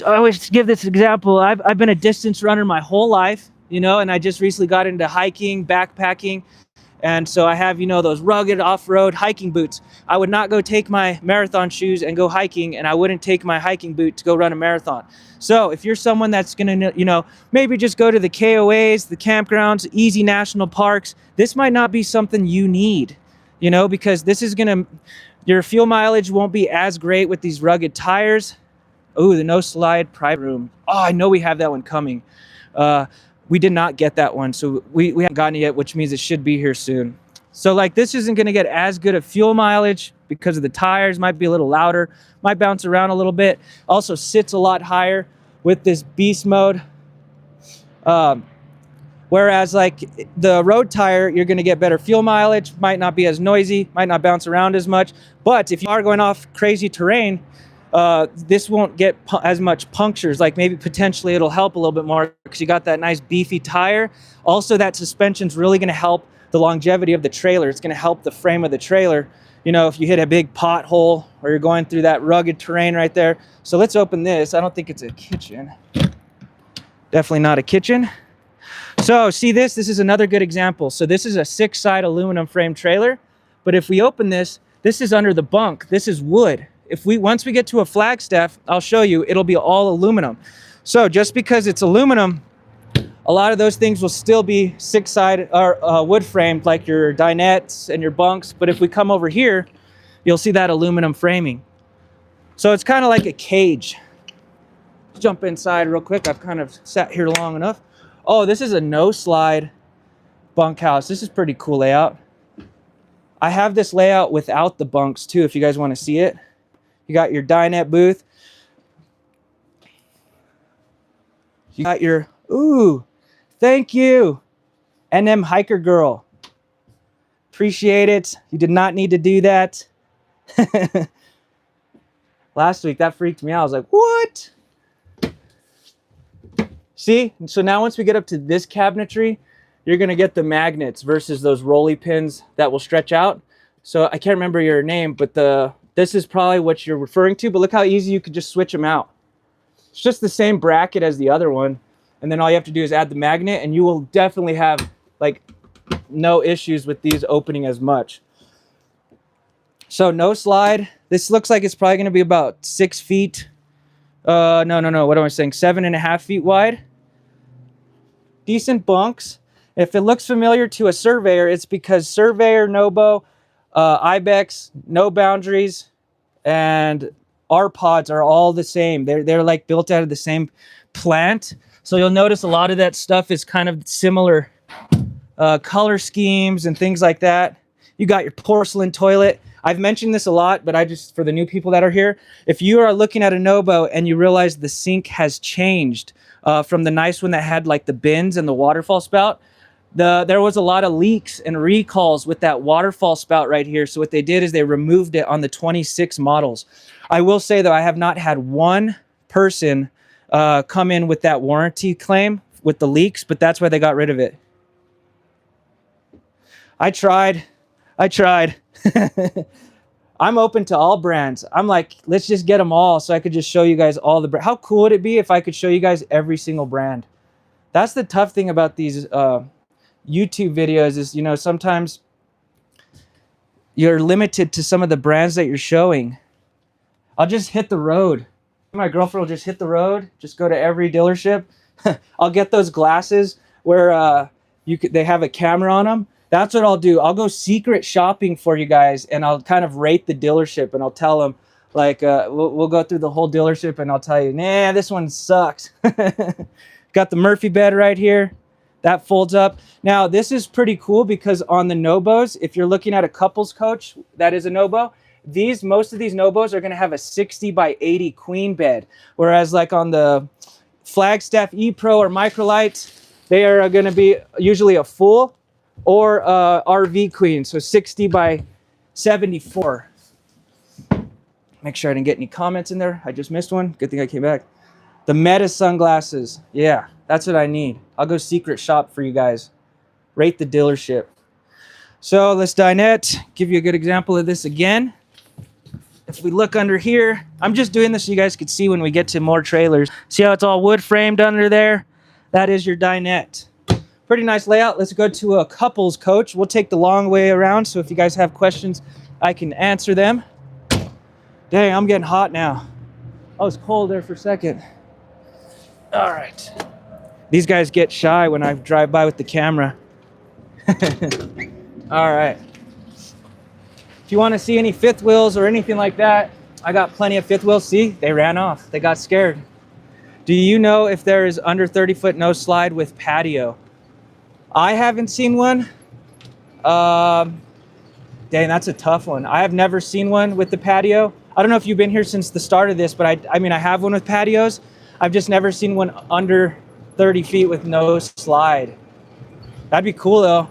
always give this example. I've been a distance runner my whole life, you know, and I just recently got into hiking, backpacking. And so I have, you know, those rugged off-road hiking boots. I would not go take my marathon shoes and go hiking, and I wouldn't take my hiking boot to go run a marathon. So if you're someone that's gonna, you know, maybe just go to the KOAs, the campgrounds, easy national parks, this might not be something you need, you know, because this is gonna, your fuel mileage won't be as great with these rugged tires. Oh, the no slide private room. Oh, I know we have that one coming. We did not get that one, so we haven't gotten it yet, which means it should be here soon. So like this isn't gonna get as good of fuel mileage because of the tires, might be a little louder, might bounce around a little bit. Also sits a lot higher with this beast mode. Whereas like the road tire, you're gonna get better fuel mileage, might not be as noisy, might not bounce around as much. But if you are going off crazy terrain, this won't get as much punctures. Like maybe potentially it'll help a little bit more because you got that nice beefy tire. Also, that suspension's really gonna help the longevity of the trailer. It's gonna help the frame of the trailer. You know, if you hit a big pothole or you're going through that rugged terrain right there. So let's open this. I don't think it's a kitchen. Definitely not a kitchen. So see this is another good example. So this is a 6-side aluminum frame trailer, but if we open this, this is under the bunk. This is wood. Once we get to a Flagstaff, I'll show you, it'll be all aluminum. So just because it's aluminum, a lot of those things will still be 6-side or wood framed, like your dinettes and your bunks. But if we come over here, you'll see that aluminum framing. So it's kind of like a cage. Let's jump inside real quick. I've kind of sat here long enough. Oh, this is a no-slide bunkhouse. This is pretty cool layout. I have this layout without the bunks too, if you guys want to see it. You got your dinette booth. You got your, ooh, thank you, NM Hiker Girl. Appreciate it. You did not need to do that. Last week, that freaked me out. I was like, what? See, so now once we get up to this cabinetry, you're gonna get the magnets versus those rolly pins that will stretch out. So I can't remember your name, but this is probably what you're referring to, but look how easy you could just switch them out. It's just the same bracket as the other one. And then all you have to do is add the magnet and you will definitely have like no issues with these opening as much. So no slide. This looks like it's probably gonna be about 6 feet. No, what am I saying? 7.5 feet wide. Decent bunks. If it looks familiar to a surveyor, it's because Surveyor, Nobo, Ibex, No Boundaries, and our pods are all the same. They're like built out of the same plant. So you'll notice a lot of that stuff is kind of similar color schemes and things like that. You got your porcelain toilet. I've mentioned this a lot, but for the new people that are here, if you are looking at a Nobo and you realize the sink has changed from the nice one that had like the bins and the waterfall spout, there was a lot of leaks and recalls with that waterfall spout right here. So what they did is they removed it on the 26 models. I will say though, I have not had one person come in with that warranty claim with the leaks, but that's why they got rid of it. I tried. I'm open to all brands. I'm like, let's just get them all so I could just show you guys all the brands. How cool would it be if I could show you guys every single brand? That's the tough thing about these YouTube videos is, you know, sometimes you're limited to some of the brands that you're showing. I'll just hit the road. My girlfriend will just hit the road, just go to every dealership. I'll get those glasses where they have a camera on them. That's what I'll do. I'll go secret shopping for you guys and I'll kind of rate the dealership and I'll tell them like, we'll go through the whole dealership and I'll tell you, nah, this one sucks. Got the Murphy bed right here. That folds up. Now this is pretty cool because on the Nobos, if you're looking at a couples coach, that is a Nobo, most of these Nobos are gonna have a 60 by 80 queen bed. Whereas like on the Flagstaff E-Pro or Microlights, they are gonna be usually a full or RV queen, so 60 by 74. Make sure I didn't get any comments in there. I just missed one. Good thing I came back. The Meta sunglasses. Yeah, that's what I need. I'll go secret shop for you guys. Rate the dealership. So let's dinette. Give you a good example of this again. If we look under here, I'm just doing this so you guys could see when we get to more trailers. See how it's all wood framed under there? That is your dinette. Pretty nice layout. Let's go to a couples coach. We'll take the long way around, so if you guys have questions, I can answer them. Dang, I'm getting hot now. I was cold there for a second. All right. These guys get shy when I drive by with the camera. All right. If you want to see any fifth wheels or anything like that, I got plenty of fifth wheels. See, they ran off. They got scared. Do you know if there is under 30-foot no slide with patio? I haven't seen one. Dang, that's a tough one. I have never seen one with the patio. I don't know if you've been here since the start of this, but I mean, I have one with patios. I've just never seen one under 30 feet with no slide. That'd be cool though.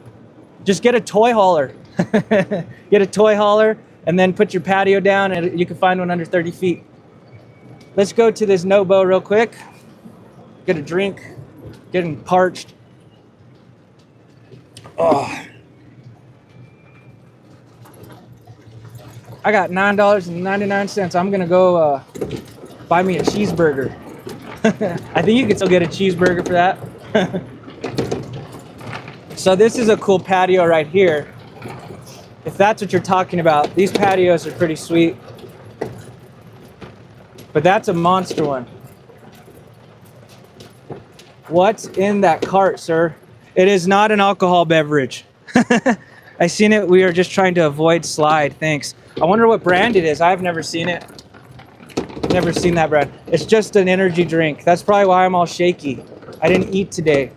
Just get a toy hauler. Get a toy hauler and then put your patio down and you can find one under 30 feet. Let's go to this Nobo real quick. Get a drink. Getting parched. Oh. I got $9.99. I'm gonna go buy me a cheeseburger. I think you can still get a cheeseburger for that. So this is a cool patio right here. If that's what you're talking about, these patios are pretty sweet. But that's a monster one. What's in that cart, sir? It is not an alcohol beverage. I seen it. We are just trying to avoid slide. Thanks. I wonder what brand it is. I've never seen it. Never seen that brand. It's just an energy drink. That's probably why I'm all shaky. I didn't eat today.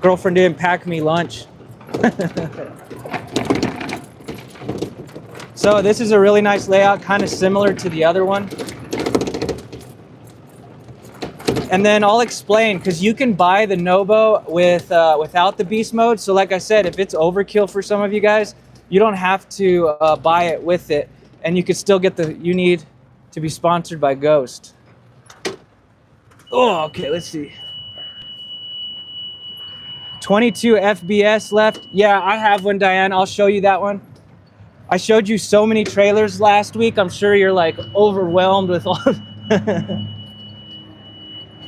Girlfriend didn't pack me lunch. So this is a really nice layout, kind of similar to the other one. And then I'll explain, because you can buy the Nobo with without the beast mode. So like I said, if it's overkill for some of you guys, you don't have to buy it with it, and you can still get the. You need to be sponsored by Ghost. Oh, okay. Let's see. 22 FBS left. Yeah, I have one, Diane. I'll show you that one. I showed you so many trailers last week. I'm sure you're like overwhelmed with all.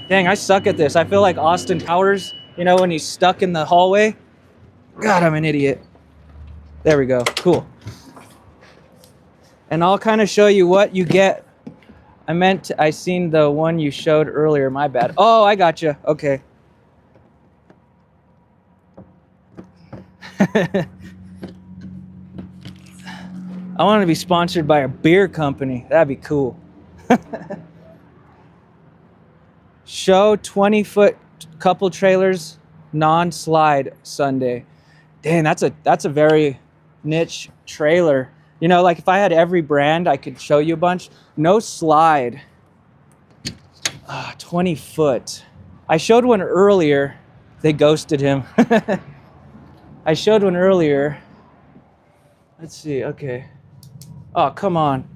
Dang, I suck at this. I feel like Austin Powers, you know, when he's stuck in the hallway. God, I'm an idiot. There we go. Cool. And I'll kind of show you what you get. I seen the one you showed earlier. My bad. Oh, I got you. Okay. I want to be sponsored by a beer company. That'd be cool. Show 20-foot couple trailers, non-slide Sunday. Dang, that's a very niche trailer. You know, like if I had every brand, I could show you a bunch. No slide. 20 foot. I showed one earlier. They ghosted him. I showed one earlier. Let's see. Okay. Oh, come on.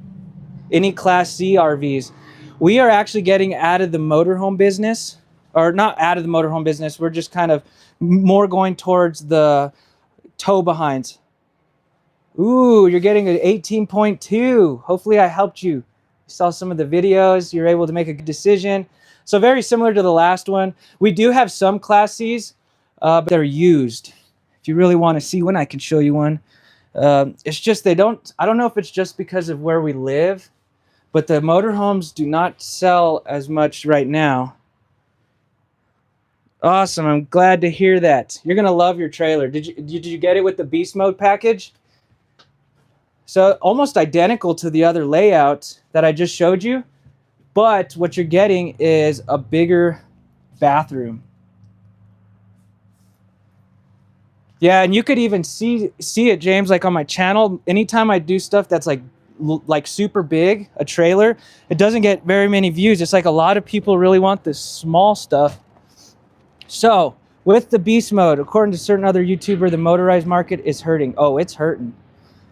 Any Class C RVs. We are actually getting out of the motorhome business. Or not out of the motorhome business. We're just kind of more going towards the tow behinds. Ooh, you're getting an 18.2. Hopefully I helped you. You saw some of the videos. You're able to make a good decision. So very similar to the last one. We do have some Class Cs, but they're used. If you really want to see one, I can show you one. It's just I don't know if it's just because of where we live, but the motorhomes do not sell as much right now. Awesome. I'm glad to hear that. You're going to love your trailer. Did you get it with the beast mode package? So almost identical to the other layout that I just showed you, but what you're getting is a bigger bathroom. Yeah, and you could even see it, James, like on my channel. Anytime I do stuff that's like super big, a trailer, it doesn't get very many views. It's like a lot of people really want this small stuff. So with the beast mode, according to certain other YouTuber, the motorized market is hurting. Oh, it's hurting.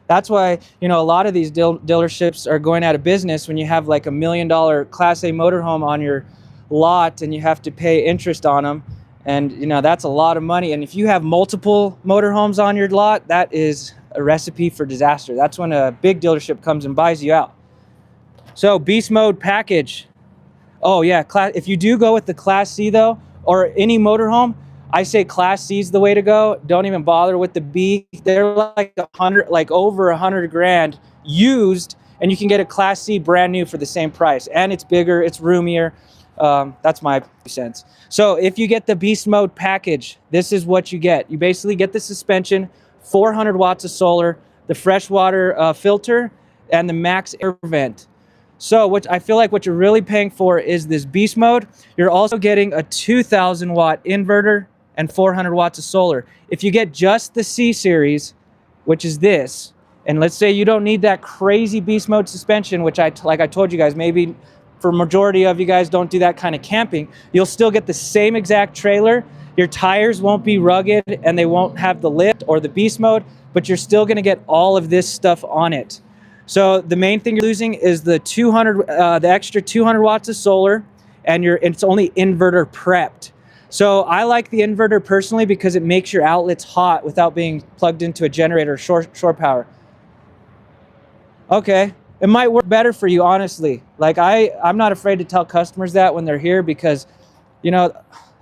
That's why, you know, a lot of these dealerships are going out of business when you have like $1 million Class A motorhome on your lot and you have to pay interest on them. And, you know, that's a lot of money. And if you have multiple motorhomes on your lot, that is a recipe for disaster. That's when a big dealership comes and buys you out. So beast mode package. Oh, yeah. If you do go with the Class C, though, or any motorhome, I say Class C is the way to go. Don't even bother with the B. They're like over 100 grand used, and you can get a Class C brand new for the same price. And it's bigger, it's roomier. That's my sense. So if you get the beast mode package, this is what you get. You basically get the suspension, 400 watts of solar, the freshwater filter, and the max air vent. So what I feel like what you're really paying for is this beast mode. You're also getting a 2,000 watt inverter and 400 watts of solar. If you get just the C series, which is this, and let's say you don't need that crazy beast mode suspension, which like I told you guys, maybe for majority of you guys don't do that kind of camping, you'll still get the same exact trailer Your tires won't be rugged and they won't have the lift or the beast mode, but you're still going to get all of this stuff on it. So the main thing you're losing is the the extra 200 watts of solar, and it's only inverter prepped. So I like the inverter personally because it makes your outlets hot without being plugged into a generator or shore power. Okay, it might work better for you, honestly. Like I'm not afraid to tell customers that when they're here, because, you know,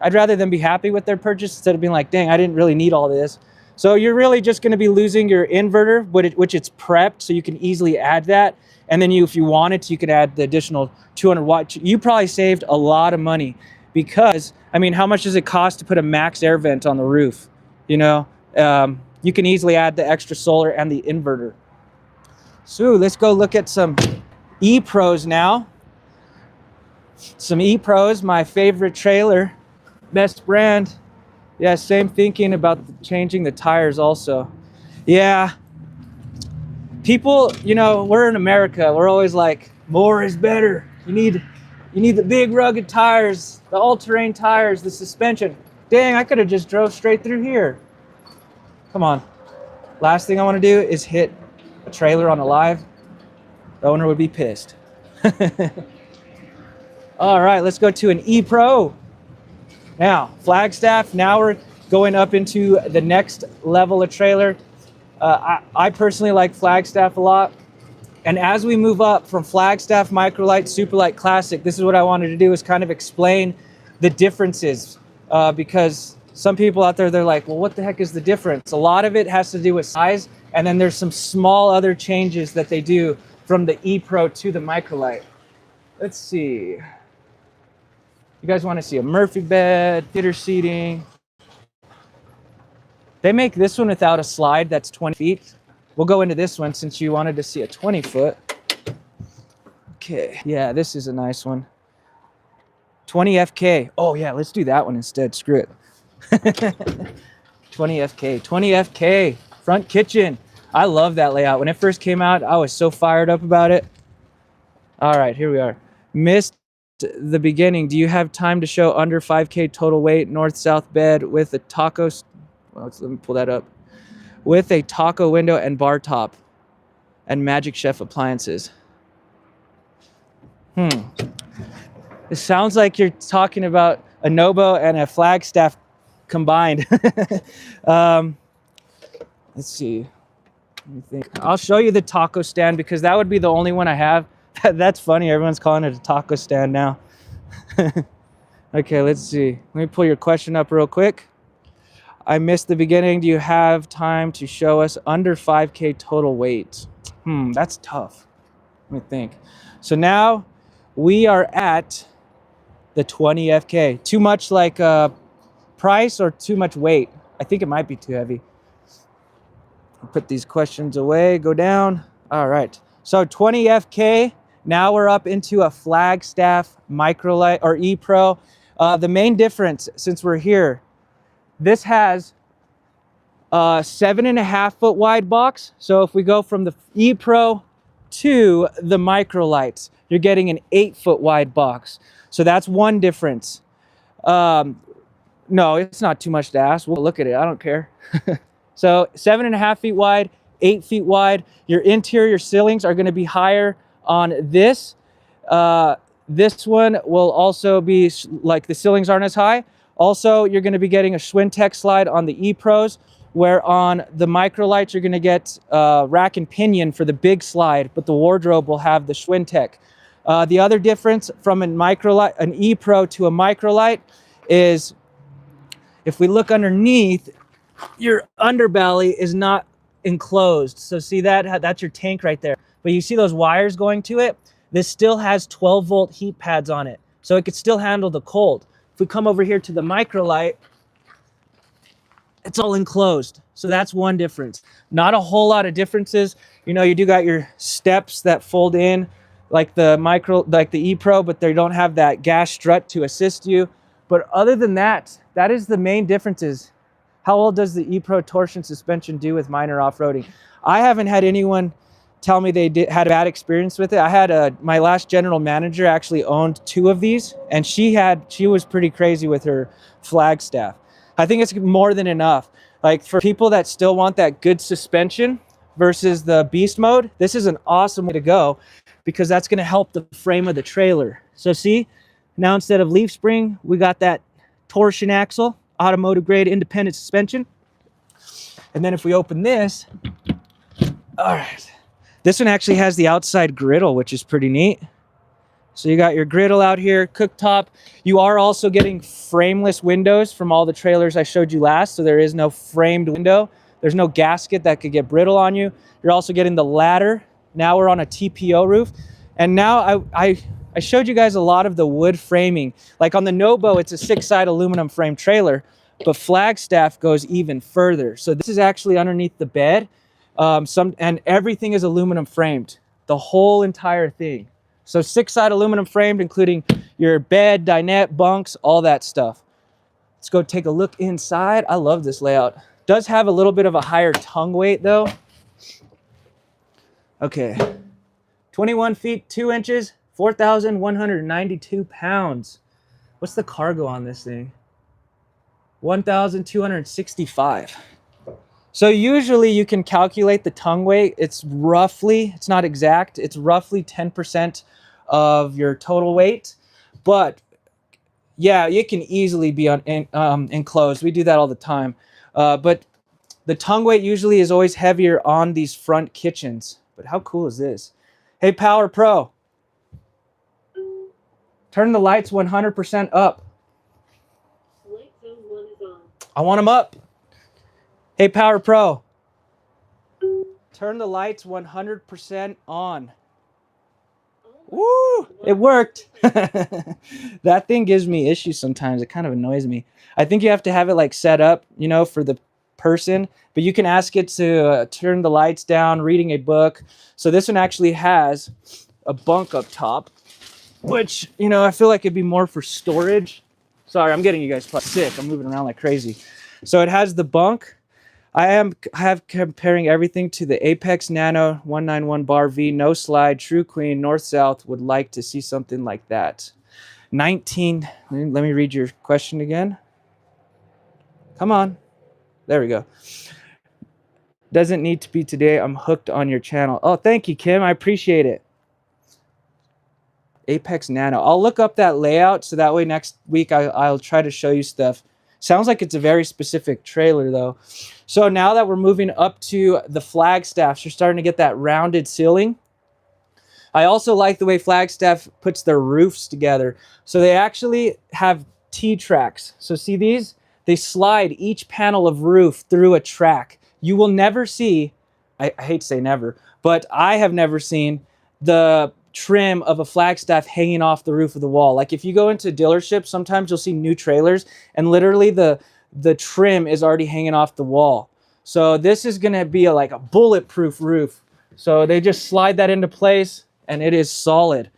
I'd rather them be happy with their purchase instead of being like, dang, I didn't really need all this. So you're really just going to be losing your inverter, which it's prepped, so you can easily add that. And then if you wanted to, you could add the additional 200 watts. You probably saved a lot of money, because, I mean, how much does it cost to put a max air vent on the roof? You know, you can easily add the extra solar and the inverter. So let's go look at some E-Pros now. Some E-Pros, my favorite trailer, best brand. Yeah, same thinking about changing the tires also. Yeah, people, you know, we're in America. We're always like, more is better. You need the big rugged tires, the all-terrain tires, the suspension. Dang, I could have just drove straight through here. Come on. Last thing I want to do is hit a trailer on a live. The owner would be pissed. All right, let's go to an E-Pro. Now, Flagstaff, now we're going up into the next level of trailer. I personally like Flagstaff a lot. And as we move up from Flagstaff, Microlight, Superlight, Classic, this is what I wanted to do, is kind of explain the differences. Because some people out there, they're like, well, what the heck is the difference? A lot of it has to do with size. And then there's some small other changes that they do from the E-Pro to the Microlight. Let's see. You guys want to see a Murphy bed, hitter seating. They make this one without a slide that's 20 feet. We'll go into this one since you wanted to see a 20 foot. Okay, yeah, this is a nice one. 20 FK. Oh yeah, let's do that one instead, screw it. 20 FK, 20 FK, front kitchen. I love that layout. When it first came out, I was so fired up about it. All right, here we are. Missed the beginning. Do you have time to show under 5K total weight north-south bed with a taco? Well, let me pull that up. With a taco window and bar top and Magic Chef appliances. It sounds like you're talking about a Nobo and a Flagstaff combined. Let's see. Let me think. I'll show you the taco stand because that would be the only one I have. That's funny. Everyone's calling it a taco stand now. Okay, let's see. Let me pull your question up real quick. I missed the beginning. Do you have time to show us under 5K total weight? That's tough. Let me think. So now we are at the 20 FK. Too much like price or too much weight? I think it might be too heavy. I'll put these questions away, go down. All right. So 20 FK. Now we're up into a Flagstaff Microlight or E-Pro. The main difference, since we're here, this has a 7.5 foot wide box. So if we go from the E-Pro to the Microlights, you're getting an 8 foot wide box. So that's one difference. No, it's not too much to ask. We'll look at it. I don't care. So 7.5 feet wide, 8 feet wide. Your interior ceilings are going to be higher on this. This one will also be like the ceilings aren't as high. Also, you're going to be getting a Schwintek slide on the E-Pros, where on the Microlights, you're going to get rack and pinion for the big slide, but the wardrobe will have the Schwintek. The other difference from an E-Pro to a Microlight is if we look underneath, your underbelly is not enclosed. So see that's your tank right there. But you see those wires going to it? This still has 12 volt heat pads on it. So it could still handle the cold. If we come over here to the Microlight, it's all enclosed. So that's one difference. Not a whole lot of differences. You know, you do got your steps that fold in like the E-Pro, but they don't have that gas strut to assist you. But other than that, that is the main differences. How well does the E-Pro torsion suspension do with minor off-roading? I haven't had anyone tell me they had a bad experience with it. I had my last general manager actually owned 2 of these, and she was pretty crazy with her Flagstaff. I think it's more than enough. Like for people that still want that good suspension versus the beast mode, this is an awesome way to go because that's going to help the frame of the trailer. So see, now instead of leaf spring, we got that torsion axle, automotive grade independent suspension. And then if we open this, all right, this one actually has the outside griddle, which is pretty neat. So you got your griddle out here, cooktop. You are also getting frameless windows from all the trailers I showed you last. So there is no framed window. There's no gasket that could get brittle on you. You're also getting the ladder. Now we're on a TPO roof. And now I showed you guys a lot of the wood framing. Like on the Nobo, it's a 6-side aluminum frame trailer, but Flagstaff goes even further. So this is actually underneath the bed. And everything is aluminum framed, the whole entire thing. So 6-side aluminum framed, including your bed, dinette, bunks, all that stuff. Let's go take a look inside. I love this layout. Does have a little bit of a higher tongue weight though. Okay, 21 feet, 2 inches, 4,192 pounds. What's the cargo on this thing? 1,265. So usually you can calculate the tongue weight. It's roughly, it's not exact, it's roughly 10% of your total weight. But yeah, it can easily be enclosed. We do that all the time. But the tongue weight usually is always heavier on these front kitchens. But how cool is this? Hey, Power Pro, turn the lights 100% up. Light zone 1 is on. I want them up. Hey, Power Pro, turn the lights 100% on. Woo! It worked. That thing gives me issues sometimes. It kind of annoys me. I think you have to have it like set up, you know, for the person, but you can ask it to turn the lights down, reading a book. So this one actually has a bunk up top, which, you know, I feel like it'd be more for storage. Sorry, I'm getting you guys sick. I'm moving around like crazy. So it has the bunk. I have comparing everything to the Apex Nano 191 Bar V, no slide, True Queen, north-south. Would like to see something like that. 19, let me read your question again. Come on. There we go. Doesn't need to be today. I'm hooked on your channel. Oh, thank you, Kim. I appreciate it. Apex Nano. I'll look up that layout so that way next week I'll try to show you stuff. Sounds like it's a very specific trailer though. So now that we're moving up to the Flagstaffs, you're starting to get that rounded ceiling. I also like the way Flagstaff puts their roofs together. So they actually have T-tracks. So see these? They slide each panel of roof through a track. You will never see, I hate to say never, but I have never seen the trim of a Flagstaff hanging off the roof of the wall. Like if you go into dealerships, sometimes you'll see new trailers and literally the trim is already hanging off the wall. So this is going to be like a bulletproof roof. So they just slide that into place and it is solid.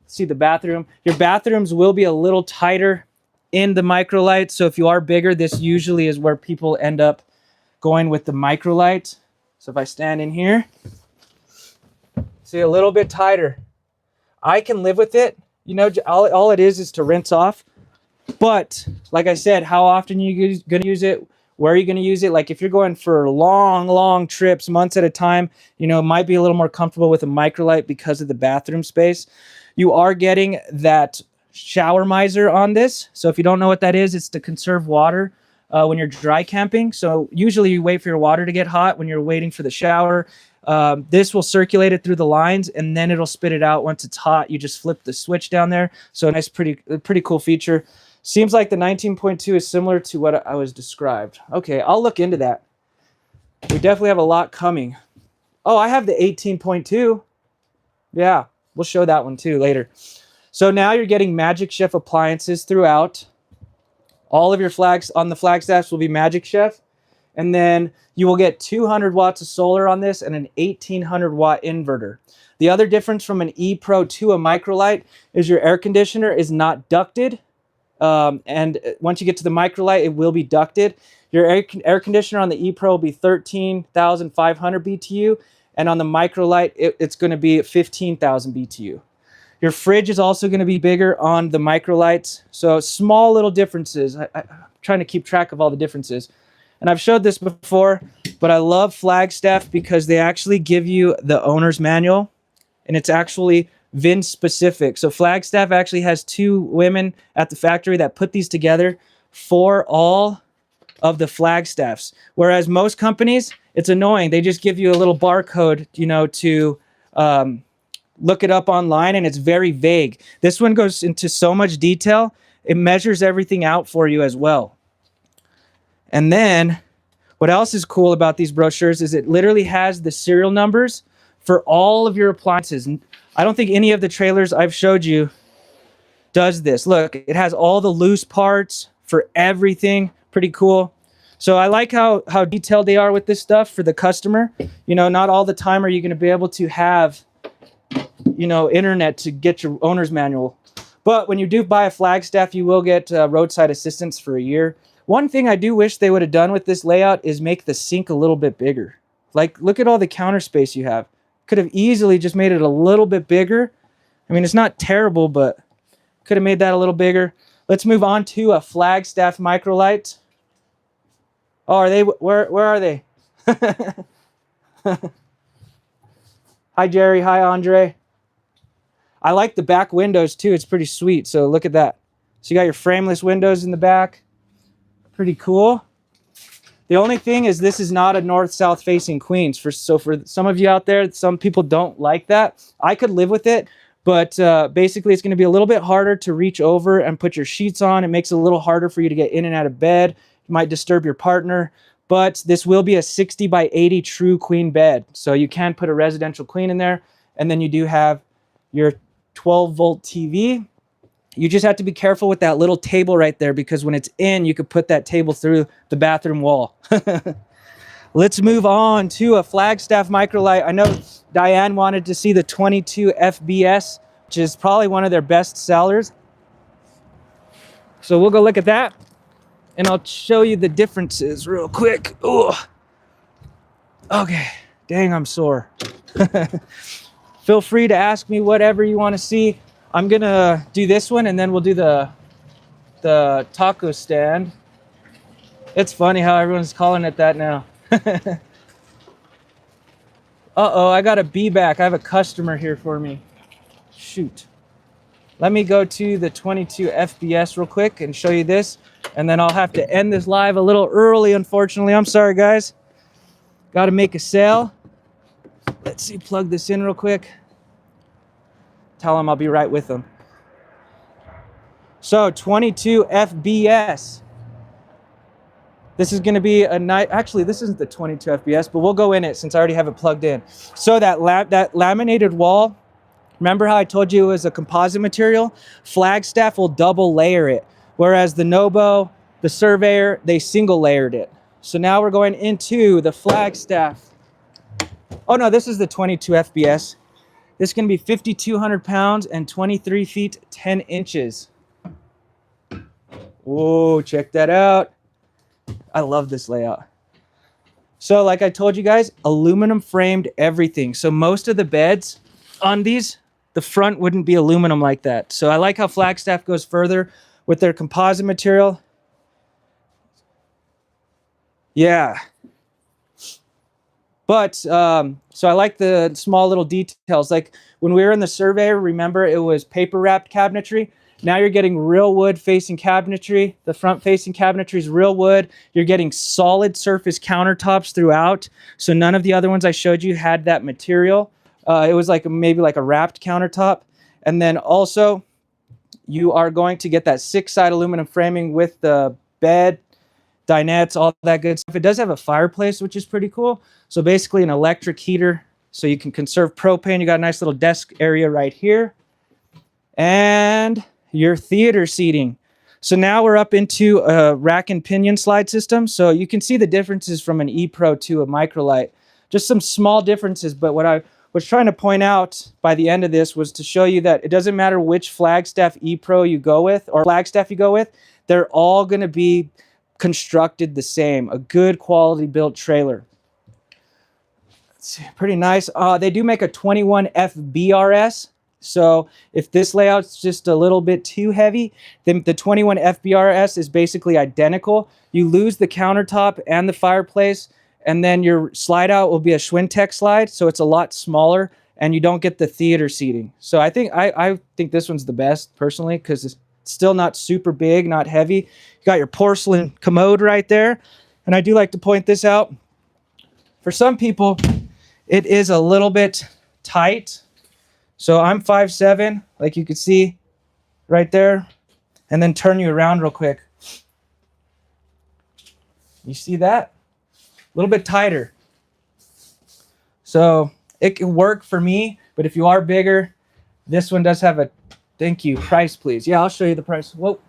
See the bathroom. Your bathrooms will be a little tighter in the microlight. So if you are bigger, this usually is where people end up going with the microlight. So if I stand in here, see a little bit tighter. I can live with it. You know, all it is to rinse off. But like I said, how often are you going to use it? Where are you going to use it? Like if you're going for long trips, months at a time, you know, it might be a little more comfortable with a microlight because of the bathroom space. You are getting that shower miser on this. So if you don't know what that is, it's to conserve water when you're dry camping. So usually you wait for your water to get hot when you're waiting for the shower. This will circulate it through the lines and then it'll spit it out once it's hot. You just flip the switch down there. So a nice, pretty cool feature. Seems like the 19.2 is similar to what I was described. Okay, I'll look into that. We definitely have a lot coming. Oh, I have the 18.2. Yeah, we'll show that one too later. So now you're getting Magic Chef appliances throughout. All of your flags on the Flagstaffs will be Magic Chef. And then you will get 200 watts of solar on this and an 1800 watt inverter. The other difference from an E-Pro to a microlight is your air conditioner is not ducted. And once you get to the microlight, it will be ducted. Your air conditioner on the E-Pro will be 13,500 BTU. And on the microlight, it's going to be 15,000 BTU. Your fridge is also going to be bigger on the microlights. So small little differences. trying to keep track of all the differences. And I've showed this before, but I love Flagstaff because they actually give you the owner's manual, and it's actually VIN specific. So Flagstaff actually has 2 women at the factory that put these together for all of the Flagstaffs. Whereas most companies, it's annoying. They just give you a little barcode, you know, to look it up online, and it's very vague. This one goes into so much detail. It measures everything out for you as well. And then what else is cool about these brochures is it literally has the serial numbers for all of your appliances. I don't think any of the trailers I've showed you does this. Look, it has all the loose parts for everything. Pretty cool. So I like how detailed they are with this stuff for the customer. You know, not all the time are you going to be able to have, you know, internet to get your owner's manual. But when you do buy a Flagstaff, you will get roadside assistance for a year. One thing I do wish they would have done with this layout is make the sink a little bit bigger. Like, look at all the counter space you have. Could have easily just made it a little bit bigger. I mean, it's not terrible, but could have made that a little bigger. Let's move on to a Flagstaff Microlight. Oh, are they? Where are they? Hi, Jerry. Hi, Andre. I like the back windows too. It's pretty sweet. So look at that. So you got your frameless windows in the back. Pretty cool. The only thing is this is not a north-south facing queens. So for some of you out there, some people don't like that. I could live with it, but basically it's going to be a little bit harder to reach over and put your sheets on. It makes it a little harder for you to get in and out of bed. It might disturb your partner, but this will be a 60 by 80 true queen bed. So you can put a residential queen in there, and then you do have your 12-volt TV. You just have to be careful with that little table right there, because when it's in, you could put that table through the bathroom wall. Let's move on to a Flagstaff Microlight. I know Diane wanted to see the 22 FBS, which is probably one of their best sellers. So we'll go look at that, and I'll show you the differences real quick. Ooh. Okay, dang, I'm sore. Feel free to ask me whatever you want to see. I'm gonna do this one, and then we'll do the taco stand. It's funny how everyone's calling it that now. Uh-oh, I got a bee back. I have a customer here for me. Shoot. Let me go to the 22 FBS real quick and show you this, and then I'll have to end this live a little early, unfortunately. I'm sorry, guys. Got to make a sale. Let's see, plug this in real quick. Tell them I'll be right with them. So 22 FBS. This is going to be a night. Actually, this isn't the 22 FBS, but we'll go in it since I already have it plugged in. So that laminated wall, remember how I told you it was a composite material? Flagstaff will double layer it, whereas the Nobo, the Surveyor, they single layered it. So now we're going into the Flagstaff. Oh no, this is the 22 FBS. This is going to be 5,200 pounds and 23 feet, 10 inches. Whoa, check that out. I love this layout. So like I told you guys, aluminum framed everything. So most of the beds on these, the front wouldn't be aluminum like that. So I like how Flagstaff goes further with their composite material. Yeah. But, so I like the small little details. Like when we were in the Surveyor, remember it was paper wrapped cabinetry. Now you're getting real wood facing cabinetry. The front facing cabinetry is real wood. You're getting solid surface countertops throughout. So none of the other ones I showed you had that material. It was like maybe like a wrapped countertop. And then also you are going to get that 6-side aluminum framing with the bed, dinettes, all that good stuff. It does have a fireplace, which is pretty cool. So basically an electric heater, so you can conserve propane. You got a nice little desk area right here. And your theater seating. So now we're up into a rack and pinion slide system. So you can see the differences from an E-Pro to a Microlight. Just some small differences, but what I was trying to point out by the end of this was to show you that it doesn't matter which Flagstaff E-Pro you go with or Flagstaff you go with, they're all going to be constructed the same. A good quality built trailer. It's pretty nice. They do make a 21 FBRS. So if this layout's just a little bit too heavy, then the 21 FBRS is basically identical. You lose the countertop and the fireplace, and then your slide out will be a Schwintek slide, so it's a lot smaller, and you don't get the theater seating. So I think this one's the best personally, because it's still not super big, not heavy. You got your porcelain commode right there, and I do like to point this out. For some people, it is a little bit tight. So I'm 5'7", like you can see right there, and then turn you around real quick. You see that? A little bit tighter. So it can work for me, but if you are bigger, this one does have a, thank you, price please. Yeah, I'll show you the price. Whoa,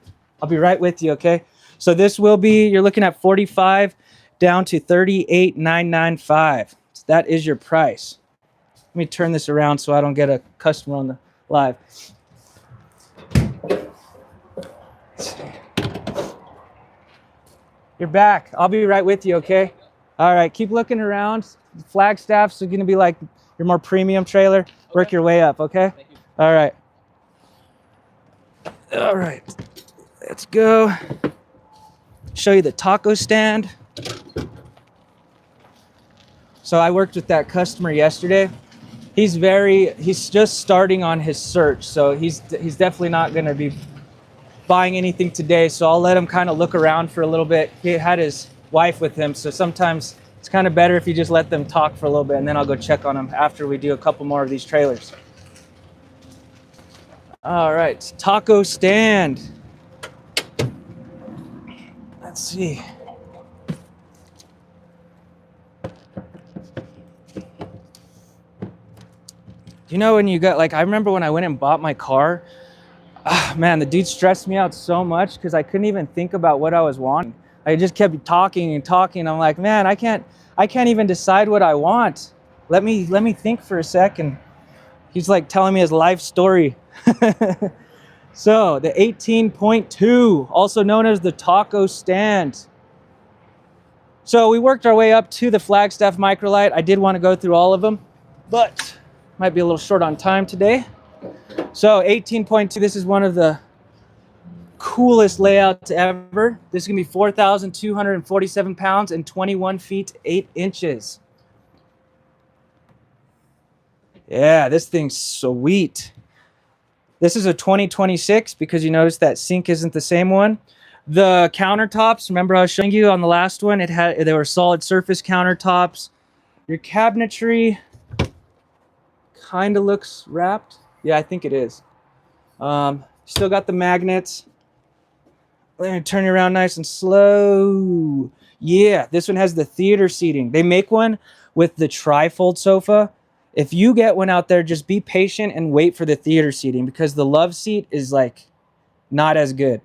I'll be right with you, okay? So this will be, you're looking at 45 down to 38,995. So that is your price. Let me turn this around so I don't get a customer on the live. You're back. I'll be right with you, okay? All right, keep looking around. Flagstaff's going to be like your more premium trailer. Okay. Work your way up, okay? Thank you. All right. All right. Let's go. Show you the taco stand. So I worked with that customer yesterday. He's just starting on his search, so he's definitely not going to be buying anything today. So I'll let him kind of look around for a little bit. He had his wife with him, so sometimes it's kind of better if you just let them talk for a little bit, and then I'll go check on them after we do a couple more of these trailers. All right, taco stand. Let's see. You know, when you got, like, I remember when I went and bought my car, man, the dude stressed me out so much because I couldn't even think about what I was wanting. I just kept talking and talking. I'm like, man, I can't even decide what I want. Let me think for a second. He's like telling me his life story. So the 18.2, also known as the taco stand. So we worked our way up to the Flagstaff Microlight. I did want to go through all of them, but might be a little short on time today. So 18.2, this is one of the coolest layouts ever. This is gonna be 4,247 pounds and 21 feet 8 inches. Yeah, this thing's sweet. This is a 2026 because you notice that sink isn't the same one. The countertops, remember I was showing you on the last one, they were solid surface countertops. Your cabinetry kind of looks wrapped. Yeah, I think it is. Still got the magnets. Let me turn you around nice and slow. Yeah, this one has the theater seating. They make one with the tri-fold sofa. If you get one out there, just be patient and wait for the theater seating because the love seat is like not as good.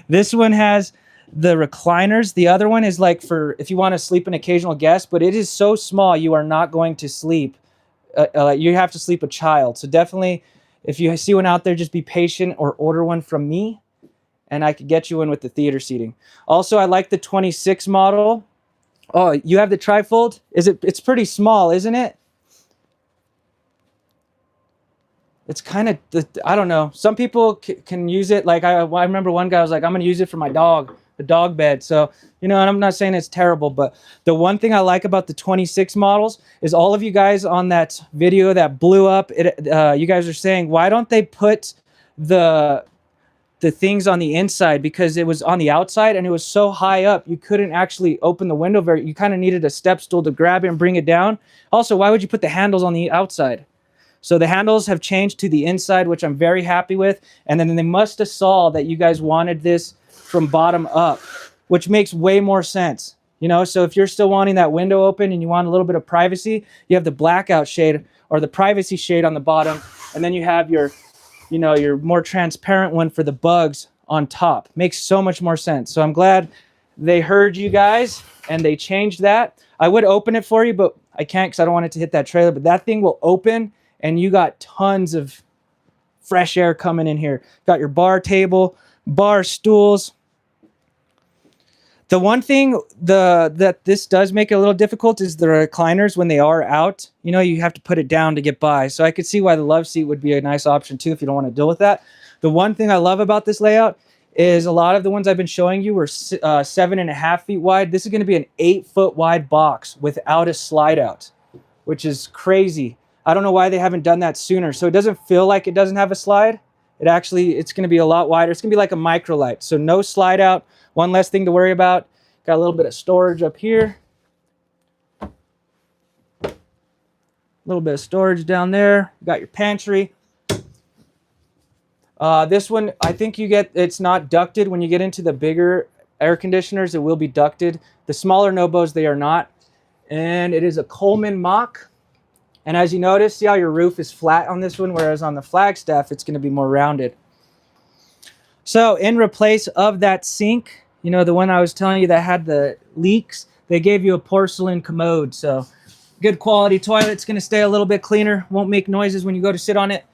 This one has the recliners. The other one is like for if you want to sleep an occasional guest, but it is so small you are not going to sleep. You have to sleep a child. So definitely, if you see one out there, just be patient or order one from me, and I could get you one with the theater seating. Also, I like the 26 model. Oh, you have the trifold? It's pretty small, isn't it? It's kind of, I don't know. Some people can use it. Like I remember one guy was like, I'm going to use it for my dog, the dog bed. So, you know, and I'm not saying it's terrible, but the one thing I like about the 26 models is all of you guys on that video that blew up, you guys are saying, why don't they put the things on the inside? Because it was on the outside and it was so high up, you couldn't actually open the window you kind of needed a step stool to grab it and bring it down. Also, why would you put the handles on the outside? So the handles have changed to the inside, which I'm very happy with. And then they must have saw that you guys wanted this from bottom up, which makes way more sense. You know, so if you're still wanting that window open and you want a little bit of privacy, you have the blackout shade or the privacy shade on the bottom. And then you have your, you know, your more transparent one for the bugs on top. Makes so much more sense. So I'm glad they heard you guys and they changed that. I would open it for you, but I can't because I don't want it to hit that trailer. But that thing will open and you got tons of fresh air coming in here. Got your bar table, bar stools. The one thing that this does make it a little difficult is the recliners when they are out. You know, you have to put it down to get by. So I could see why the love seat would be a nice option too if you don't want to deal with that. The one thing I love about this layout is a lot of the ones I've been showing you were 7.5 feet wide. This is going to be an 8-foot wide box without a slide out, which is crazy. I don't know why they haven't done that sooner. So it doesn't feel like it doesn't have a slide. It's going to be a lot wider. It's going to be like a microlight. So no slide out. One less thing to worry about. Got a little bit of storage up here. A little bit of storage down there. Got your pantry. This one, I think it's not ducted. When you get into the bigger air conditioners, it will be ducted. The smaller Nobos, they are not. And it is a Coleman Mach. And as you notice, see how your roof is flat on this one, whereas on the Flagstaff, it's going to be more rounded. So in replace of that sink, you know, the one I was telling you that had the leaks, they gave you a porcelain commode. So good quality toilet. It's going to stay a little bit cleaner. Won't make noises when you go to sit on it.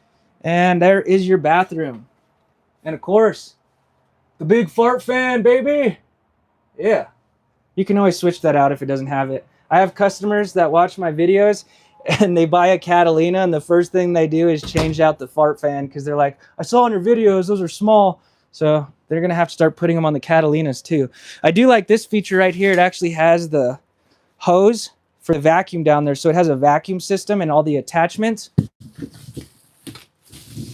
And there is your bathroom. And of course, the big fart fan, baby. Yeah. You can always switch that out if it doesn't have it. I have customers that watch my videos and they buy a Catalina, and the first thing they do is change out the fart fan because they're like, I saw in your videos, those are small. So they're going to have to start putting them on the Catalinas too. I do like this feature right here. It actually has the hose for the vacuum down there. So it has a vacuum system and all the attachments.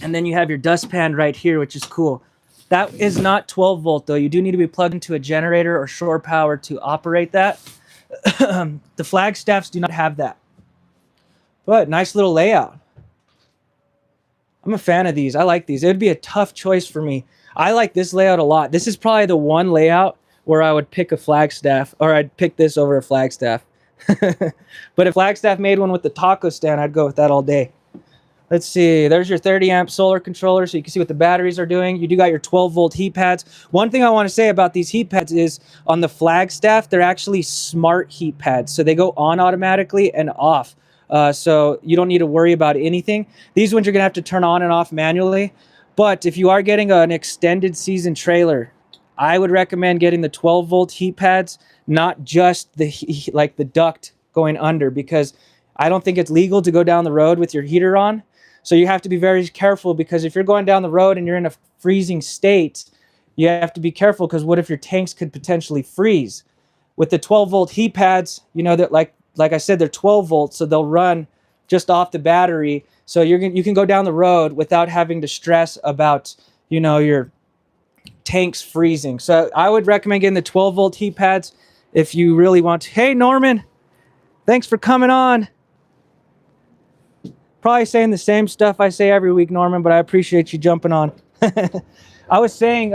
And then you have your dustpan right here, which is cool. That is not 12 volt though. You do need to be plugged into a generator or shore power to operate that. The Flagstaffs do not have that. But nice little layout. I'm a fan of these. I like these. It would be a tough choice for me. I like this layout a lot. This is probably the one layout where I would pick a Flagstaff, or I'd pick this over a Flagstaff. But if Flagstaff made one with the taco stand, I'd go with that all day. Let's see. There's your 30 amp solar controller, so you can see what the batteries are doing. You do got your 12 volt heat pads. One thing I want to say about these heat pads is on the Flagstaff, they're actually smart heat pads. So they go on automatically and off. So you don't need to worry about anything. These ones you're going to have to turn on and off manually. But if you are getting an extended season trailer, I would recommend getting the 12 volt heat pads, not just like the duct going under, because I don't think it's legal to go down the road with your heater on. So you have to be very careful, because if you're going down the road and you're in a freezing state, you have to be careful, because what if your tanks could potentially freeze? With the 12 volt heat pads, you know, that like I said, they're 12 volts, so they'll run just off the battery. So you can go down the road without having to stress about, you know, your tanks freezing. So I would recommend getting the 12 volt heat pads if you really want to. Hey, Norman, thanks for coming on. Probably saying the same stuff I say every week, Norman, but I appreciate you jumping on. I was saying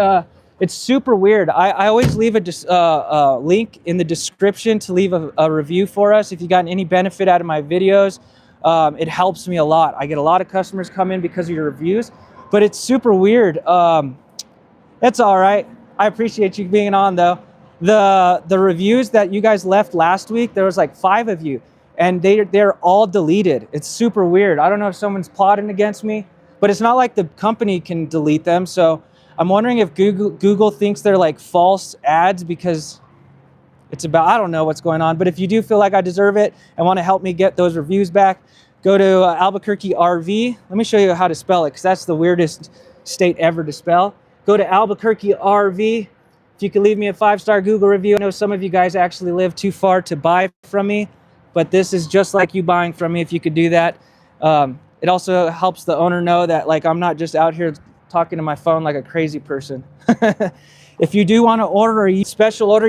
it's super weird. I always leave a link in the description to leave a review for us if you got any benefit out of my videos. It helps me a lot. I get a lot of customers come in because of your reviews, but it's super weird. It's all right. I appreciate you being on though. The reviews that you guys left last week, there was like 5 of you, and they're all deleted. It's super weird. I don't know if someone's plotting against me, but it's not like the company can delete them. So I'm wondering if Google thinks they're like false ads, because it's about, I don't know what's going on. But if you do feel like I deserve it and want to help me get those reviews back, go to Albuquerque RV. Let me show you how to spell it, because that's the weirdest state ever to spell. Go to Albuquerque RV. If you could leave me a 5-star Google review. I know some of you guys actually live too far to buy from me, but this is just like you buying from me if you could do that. It also helps the owner know that, like, I'm not just out here talking to my phone like a crazy person. If you do want to order a special order,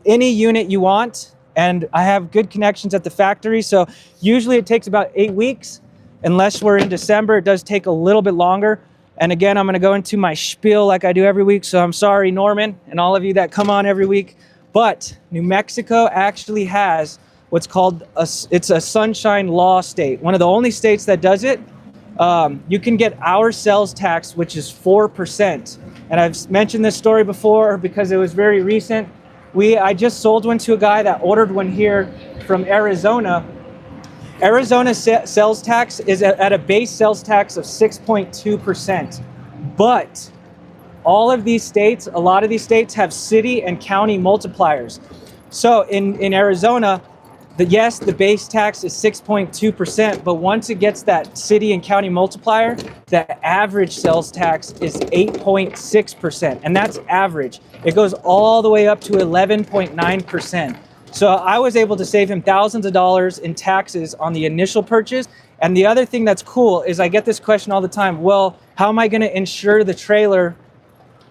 any unit you want, and I have good connections at the factory, so usually it takes about 8 weeks. Unless we're in December, it does take a little bit longer. And again, I'm going to go into my spiel like I do every week, so I'm sorry, Norman, and all of you that come on every week. But New Mexico actually has what's called it's a sunshine law state. One of the only states that does it. You can get our sales tax, which is 4%. And I've mentioned this story before because it was very recent. I just sold one to a guy that ordered one here from Arizona. Arizona's sales tax is at a base sales tax of 6.2%. But all of these states, a lot of these states have city and county multipliers. So in Arizona, yes, the base tax is 6.2%, but once it gets that city and county multiplier, the average sales tax is 8.6%, and that's average. It goes all the way up to 11.9%. So I was able to save him thousands of dollars in taxes on the initial purchase. And the other thing that's cool is I get this question all the time. Well, how am I going to insure the trailer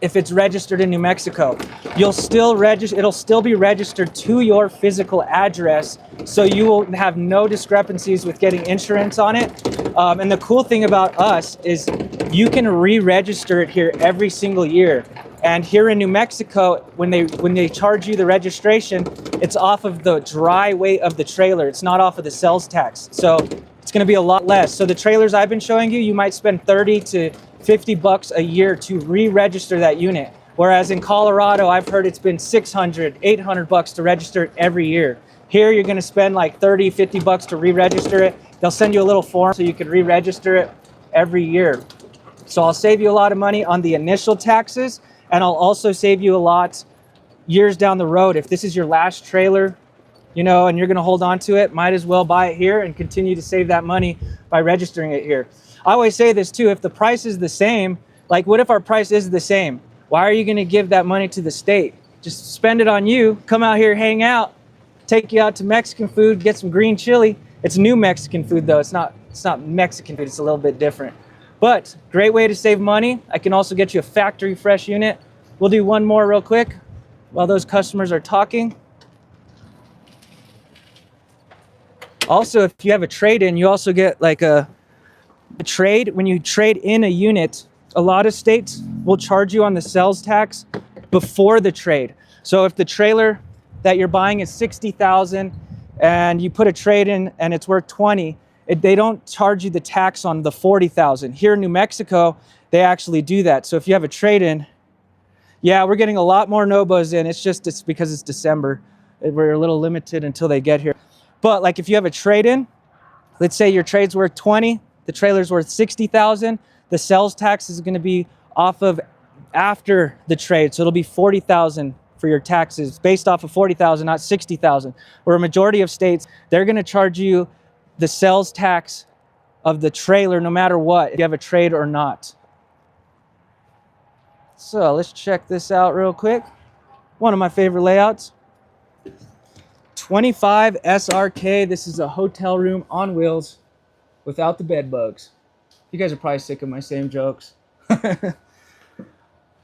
if it's registered in New Mexico? You'll still register, it'll still be registered to your physical address, so you will have no discrepancies with getting insurance on it. And the cool thing about us is you can re-register it here every single year. And here in New Mexico, when they charge you the registration, it's off of the dry weight of the trailer. It's not off of the sales tax. So it's going to be a lot less. So the trailers I've been showing you, you might spend 30 to 50 bucks a year to re-register that unit. Whereas in Colorado, I've heard it's been 600, 800 bucks to register it every year. Here, you're going to spend like 30, 50 bucks to re-register it. They'll send you a little form so you can re-register it every year. So I'll save you a lot of money on the initial taxes, and I'll also save you a lot years down the road. If this is your last trailer, you know, and you're going to hold on to it, might as well buy it here and continue to save that money by registering it here. I always say this too, if the price is the same, like what if our price is the same? Why are you going to give that money to the state? Just spend it on you, come out here, hang out, take you out to Mexican food, get some green chili. It's new Mexican food though. It's not Mexican food. It's a little bit different. But great way to save money. I can also get you a factory fresh unit. We'll do one more real quick while those customers are talking. Also, if you have a trade-in, you also get like a trade. When you trade in a unit, a lot of states will charge you on the sales tax before the trade. So if the trailer that you're buying is $60,000 and you put a trade in and it's worth $20,000, they don't charge you the tax on the $40,000. Here in New Mexico, they actually do that. So if you have a trade-in, yeah, we're getting a lot more Nobos in. It's because it's December. We're a little limited until they get here. But like if you have a trade-in, let's say your trade's worth $20,000, the trailer's worth $60,000, the sales tax is going to be off of after the trade. So it'll be $40,000 for your taxes based off of $40,000, not $60,000. Where a majority of states, they're going to charge you the sales tax of the trailer no matter what, if you have a trade or not. So let's check this out real quick. One of my favorite layouts. 25 SRK. This is a hotel room on wheels without the bed bugs. You guys are probably sick of my same jokes.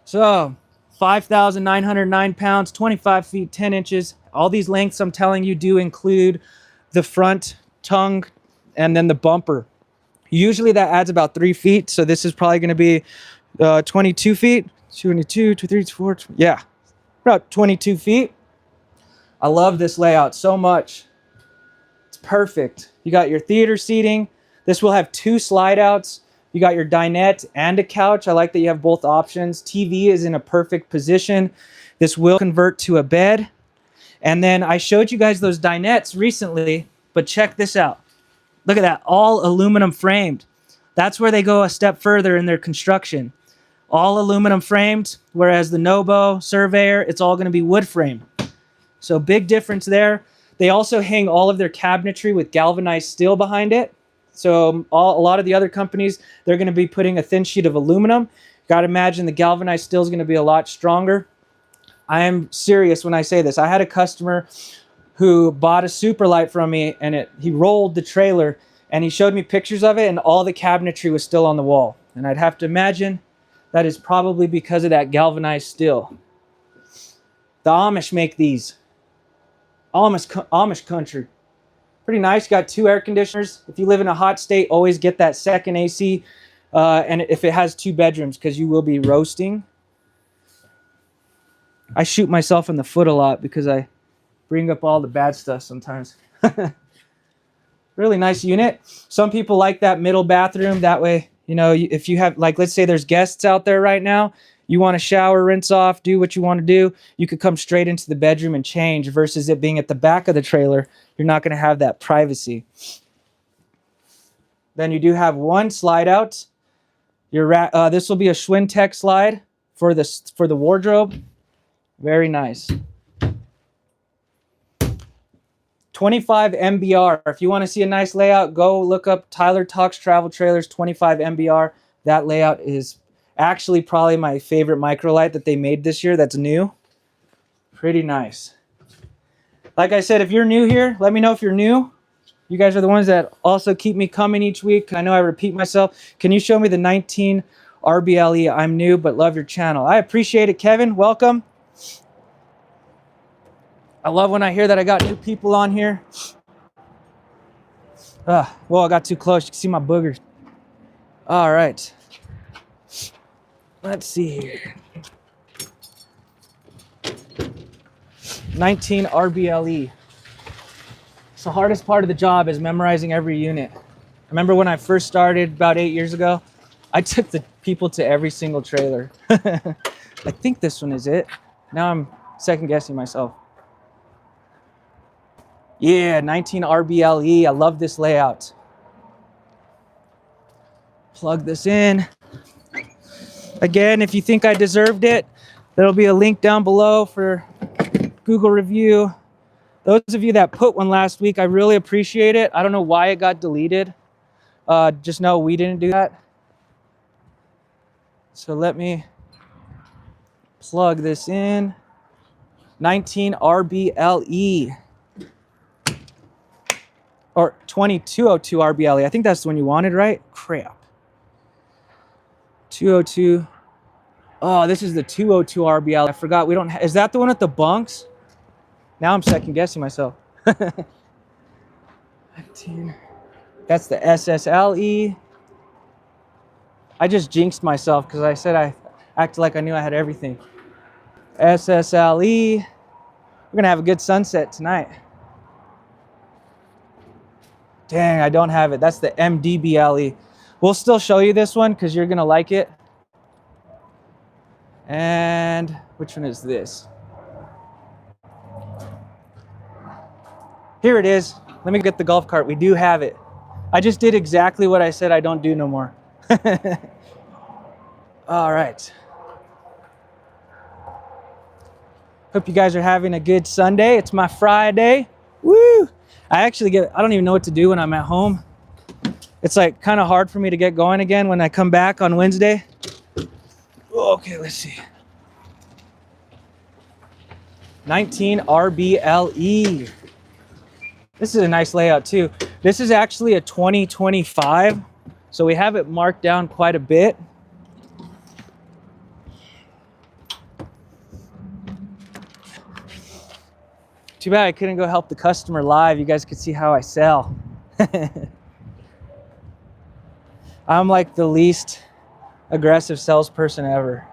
So 5,909 pounds, 25 feet, 10 inches. All these lengths I'm telling you do include the front tongue and then the bumper. Usually that adds about 3 feet. So this is probably going to be 22 feet. 22, 23, 24, yeah, about 22 feet. I love this layout so much. It's perfect. You got your theater seating. This will have 2 slide outs. You got your dinette and a couch. I like that you have both options. TV is in a perfect position. This will convert to a bed. And then I showed you guys those dinettes recently, but check this out. Look at that, all aluminum framed. That's where they go a step further in their construction. All aluminum framed, whereas the Nobo, Surveyor, it's all going to be wood frame. So big difference there. They also hang all of their cabinetry with galvanized steel behind it. So a lot of the other companies, they're going to be putting a thin sheet of aluminum. Got to imagine the galvanized steel is going to be a lot stronger. I am serious when I say this. I had a customer who bought a Superlight from me, and he rolled the trailer, and he showed me pictures of it, and all the cabinetry was still on the wall. And I'd have to imagine that is probably because of that galvanized steel. The Amish make these. Amish country. Pretty nice. Got 2 air conditioners. If you live in a hot state, always get that second AC. And if it has 2 bedrooms, because you will be roasting. I shoot myself in the foot a lot because I bring up all the bad stuff sometimes. Really nice unit. Some people like that middle bathroom. That way, you know, if you have, like, let's say there's guests out there right now, you want to shower, rinse off, do what you want to do, you could come straight into the bedroom and change, versus it being at the back of the trailer. You're not going to have that privacy. Then you do have 1 slide out. This will be a Schwinn Tech slide for the wardrobe. Very nice. 25 MBR. If you want to see a nice layout, go look up Tyler Talks Travel Trailers 25 MBR. That layout is actually probably my favorite microlight that they made this year that's new. Pretty nice. Like I said, if you're new here, let me know if you're new. You guys are the ones that also keep me coming each week. I know I repeat myself. Can you show me the 19 RBLE? I'm new, but love your channel. I appreciate it, Kevin. Welcome. I love when I hear that I got new people on here. Well, I got too close. You can see my boogers. All right. Let's see here. 19 RBLE. It's the hardest part of the job is memorizing every unit. I remember when I first started about 8 years ago, I took the people to every single trailer. I think this one is it. Now I'm second guessing myself. Yeah, 19 RBLE. I love this layout. Plug this in. Again, if you think I deserved it, there'll be a link down below for Google review. Those of you that put one last week, I really appreciate it. I don't know why it got deleted. Just know we didn't do that. So let me plug this in. 19 RBLE. Or 2202 RBLE. I think that's the one you wanted, right? Crap. 202. Oh, this is the 202 RBLE. I forgot we don't is that the one with the bunks? Now I'm second guessing myself. 19. That's the SSLE. I just jinxed myself because I said I acted like I knew I had everything. SSLE. We're gonna have a good sunset tonight. Dang, I don't have it. That's the MDBLE. We'll still show you this one because you're gonna like it. And which one is this? Here it is. Let me get the golf cart. We do have it. I just did exactly what I said I don't do no more. All right. Hope you guys are having a good Sunday. It's my Friday. Woo! I don't even know what to do when I'm at home. It's like kind of hard for me to get going again when I come back on Wednesday. Okay, let's see. 19 RBLE. This is a nice layout too. This is actually a 2025, so we have it marked down quite a bit. Too bad I couldn't go help the customer live. You guys could see how I sell. I'm like the least aggressive salesperson ever.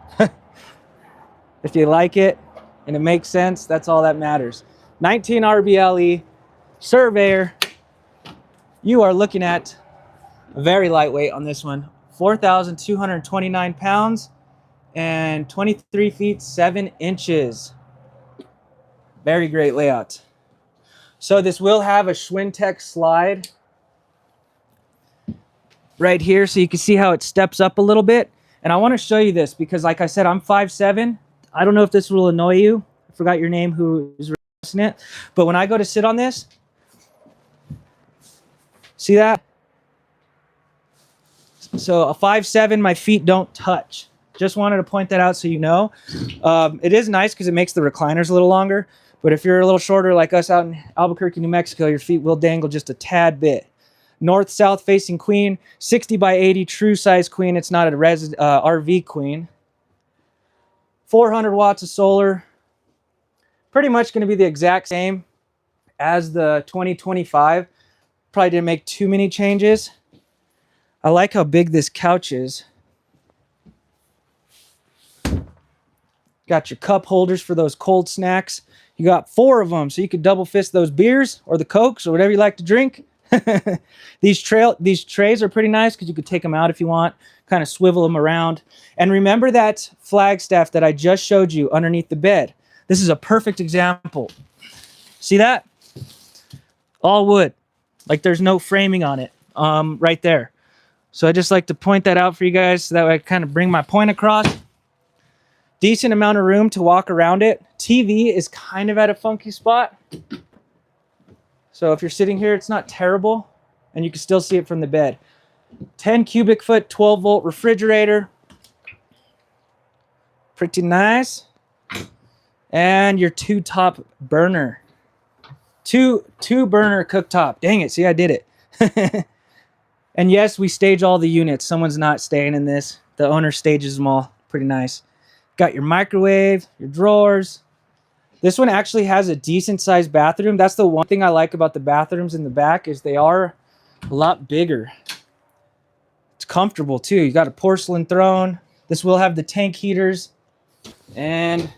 If you like it and it makes sense, that's all that matters. 19 RBLE Surveyor. You are looking at a very lightweight on this one. 4,229 pounds and 23 feet 7 inches. Very great layout. So this will have a Schwintek slide right here, so you can see how it steps up a little bit. And I want to show you this because, like I said, I'm 5'7". I don't know if this will annoy you. I forgot your name, who is listening it. But when I go to sit on this, see that? So a 5'7", my feet don't touch. Just wanted to point that out so you know. It is nice because it makes the recliners a little longer. But if you're a little shorter like us out in Albuquerque, New Mexico, your feet will dangle just a tad bit. North-south facing queen, 60 by 80 true size queen. It's not a RV queen. 400 watts of solar. Pretty much going to be the exact same as the 2025. Probably didn't make too many changes. I like how big this couch is. Got your cup holders for those cold snacks. You got 4 of them, so you could double fist those beers or the Cokes or whatever you like to drink. These trays are pretty nice because you could take them out if you want, kind of swivel them around. And remember that Flagstaff that I just showed you underneath the bed. This is a perfect example. See that? All wood. Like there's no framing on it right there. So I just like to point that out for you guys so that way I kind of bring my point across. Decent amount of room to walk around it. TV is kind of at a funky spot. So if you're sitting here, it's not terrible, and you can still see it from the bed. 10 cubic foot, 12 volt refrigerator. Pretty nice. And your 2-top burner. Two burner cooktop. Dang it, see, I did it. And yes, we stage all the units. Someone's not staying in this. The owner stages them all. Pretty nice. Got your microwave, your drawers. This one actually has a decent sized bathroom. That's the one thing I like about the bathrooms in the back is they are a lot bigger. It's comfortable too. You got a porcelain throne. This will have the tank heaters and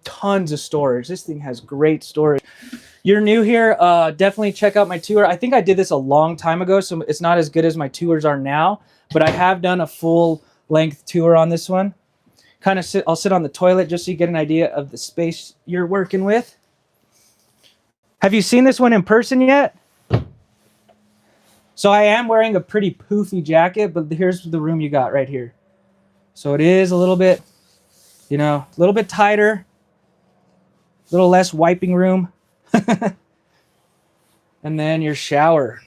tons of storage. This thing has great storage. You're new here, definitely check out my tour. I think I did this a long time ago, so it's not as good as my tours are now, but I have done a full length tour on this one. I'll sit on the toilet just so you get an idea of the space you're working with. Have you seen this one in person yet? So I am wearing a pretty poofy jacket, but here's the room you got right here. So it is a little bit, you know, a little bit tighter, a little less wiping room. And then your shower.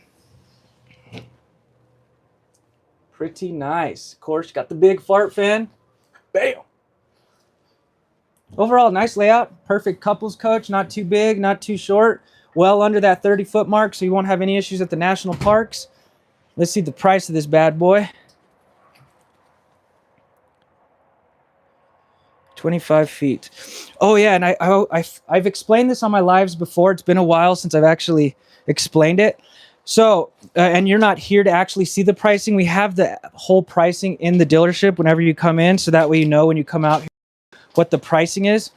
Pretty nice. Of course, you got the big fart fan. Bam! Overall, nice layout. Perfect couples coach. Not too big, not too short. Well under that 30-foot mark, so you won't have any issues at the national parks. Let's see the price of this bad boy. 25 feet. Oh yeah, and I've explained this on my lives before. It's been a while since I've actually explained it. So, and you're not here to actually see the pricing. We have the whole pricing in the dealership whenever you come in, so that way you know when you come out here what the pricing is.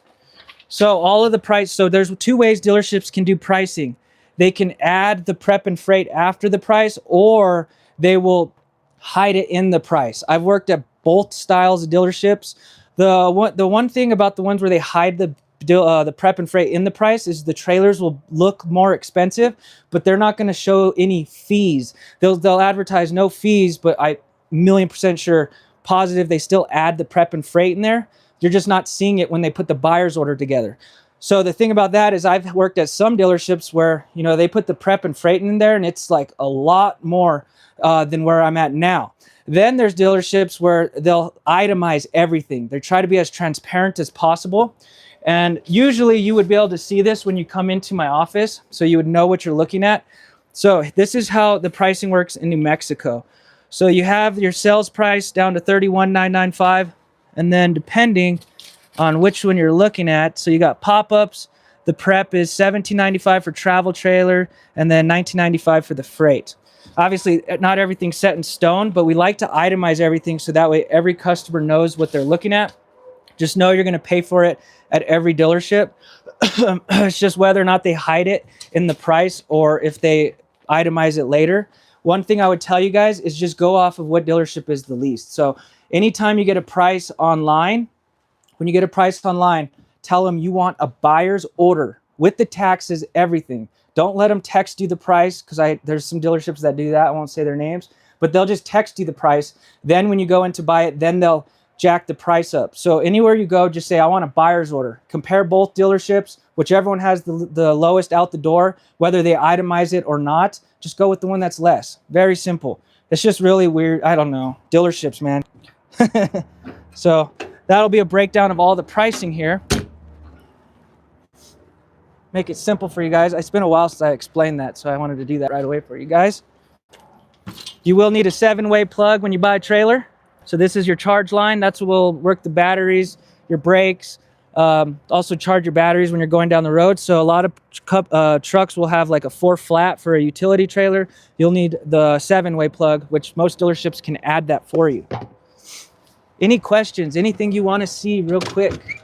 So all of the price, so there's 2 ways dealerships can do pricing. They can add the prep and freight after the price, or they will hide it in the price. I've worked at both styles of dealerships. The one thing about the ones where they hide the prep and freight in the price is the trailers will look more expensive, but they're not going to show any fees. They'll advertise no fees, but I'm 1,000,000% sure, positive they still add the prep and freight in there. You're just not seeing it when they put the buyer's order together. So the thing about that is I've worked at some dealerships where, you know, they put the prep and freight in there and it's like a lot more than where I'm at now. Then there's dealerships where they'll itemize everything. They try to be as transparent as possible. And usually you would be able to see this when you come into my office, so you would know what you're looking at. So this is how the pricing works in New Mexico. So you have your sales price down to $31,995, and then depending on which one you're looking at, so you got pop-ups. The prep is $17.95 for travel trailer, and then $19.95 for the freight. Obviously, not everything's set in stone, but we like to itemize everything so that way every customer knows what they're looking at. Just know you're going to pay for it at every dealership. It's just whether or not they hide it in the price or if they itemize it later. One thing I would tell you guys is just go off of what dealership is the least. So anytime you get a price online, when you get a price online, tell them you want a buyer's order with the taxes, everything. Don't let them text you the price, because there's some dealerships that do that. I won't say their names, but they'll just text you the price. Then when you go in to buy it, then they'll jack the price up. So anywhere you go, just say, I want a buyer's order. Compare both dealerships, whichever one has the lowest out the door, whether they itemize it or not, just go with the one that's less. Very simple. It's just really weird. I don't know. Dealerships, man. So that'll be a breakdown of all the pricing here. Make it simple for you guys. It's been a while since I explained that, so I wanted to do that right away for you guys. You will need a 7-way plug when you buy a trailer. So this is your charge line. That's what will work the batteries, your brakes, also charge your batteries when you're going down the road. So a lot of trucks will have like a 4-flat for a utility trailer. You'll need the 7-way plug, which most dealerships can add that for you. Any questions? Anything you want to see real quick?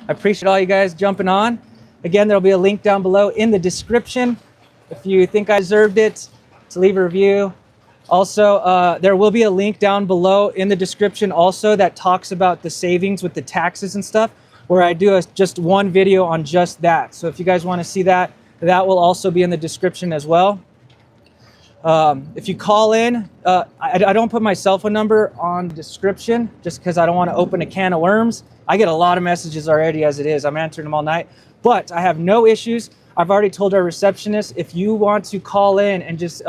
I appreciate all you guys jumping on. Again, there'll be a link down below in the description if you think I deserved it, to leave a review. Also, there will be a link down below in the description also that talks about the savings with the taxes and stuff, where I do just one video on just that. So if you guys want to see that, that will also be in the description as well. If you call in, I don't put my cell phone number on the description just because I don't want to open a can of worms. I get a lot of messages already as it is. I'm answering them all night, but I have no issues. I've already told our receptionist, if you want to call in and just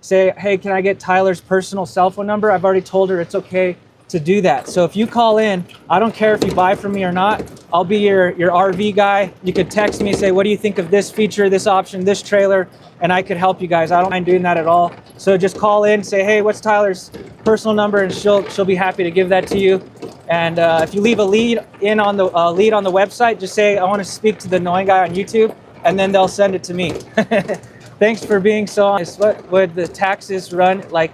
say, hey, can I get Tyler's personal cell phone number? I've already told her it's okay to do that. So if you call in, I don't care if you buy from me or not. I'll be your RV guy. You could text me and say, what do you think of this feature, this option, this trailer? And I could help you guys. I don't mind doing that at all. So just call in, say, hey, what's Tyler's personal number? And she'll be happy to give that to you. And if you leave a lead on the website, just say, I want to speak to the annoying guy on YouTube, and then they'll send it to me. Thanks for being so honest. What would the taxes run? Like,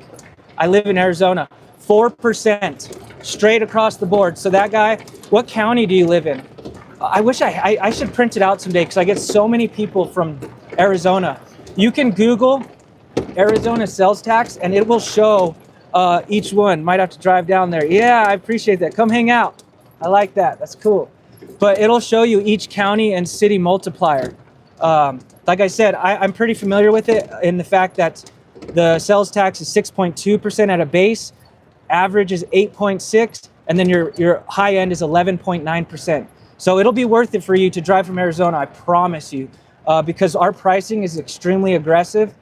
I live in Arizona, 4% straight across the board. So that guy, what county do you live in? I wish I should print it out someday because I get so many people from Arizona. You can Google Arizona sales tax and it will show each one. Might have to drive down there. Yeah, I appreciate that. Come hang out. I like that. That's cool. But it'll show you each county and city multiplier. Like I said, I'm pretty familiar with it in the fact that the sales tax is 6.2% at a base, average is 8.6, and then your high end is 11.9%. So it'll be worth it for you to drive from Arizona, I promise you, because our pricing is extremely aggressive.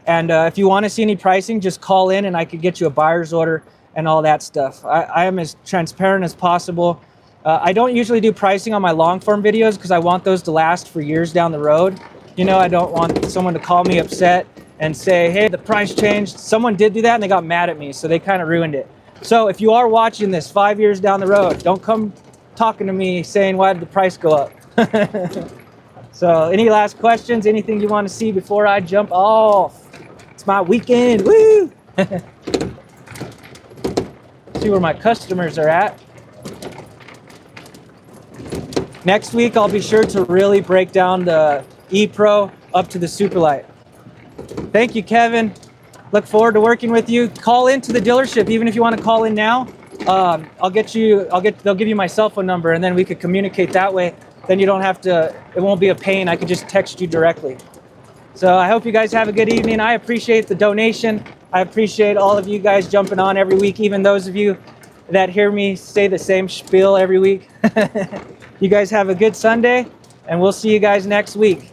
And if you want to see any pricing, just call in and I could get you a buyer's order and all that stuff. I am as transparent as possible. I don't usually do pricing on my long form videos because I want those to last for years down the road. You know, I don't want someone to call me upset and say, hey, the price changed. Someone did do that and they got mad at me, so they kind of ruined it. So if you are watching this 5 years down the road, don't come talking to me saying, why did the price go up? So any last questions? Anything you want to see before I jump off? It's my weekend, woo! See where my customers are at. Next week, I'll be sure to really break down the E-Pro up to the Superlight. Thank you, Kevin. Look forward to working with you. Call into the dealership, even if you want to call in now. They'll give you my cell phone number, and then we could communicate that way. Then you don't have to, it won't be a pain. I could just text you directly. So I hope you guys have a good evening. I appreciate the donation. I appreciate all of you guys jumping on every week, even those of you that hear me say the same spiel every week. You guys have a good Sunday, and we'll see you guys next week.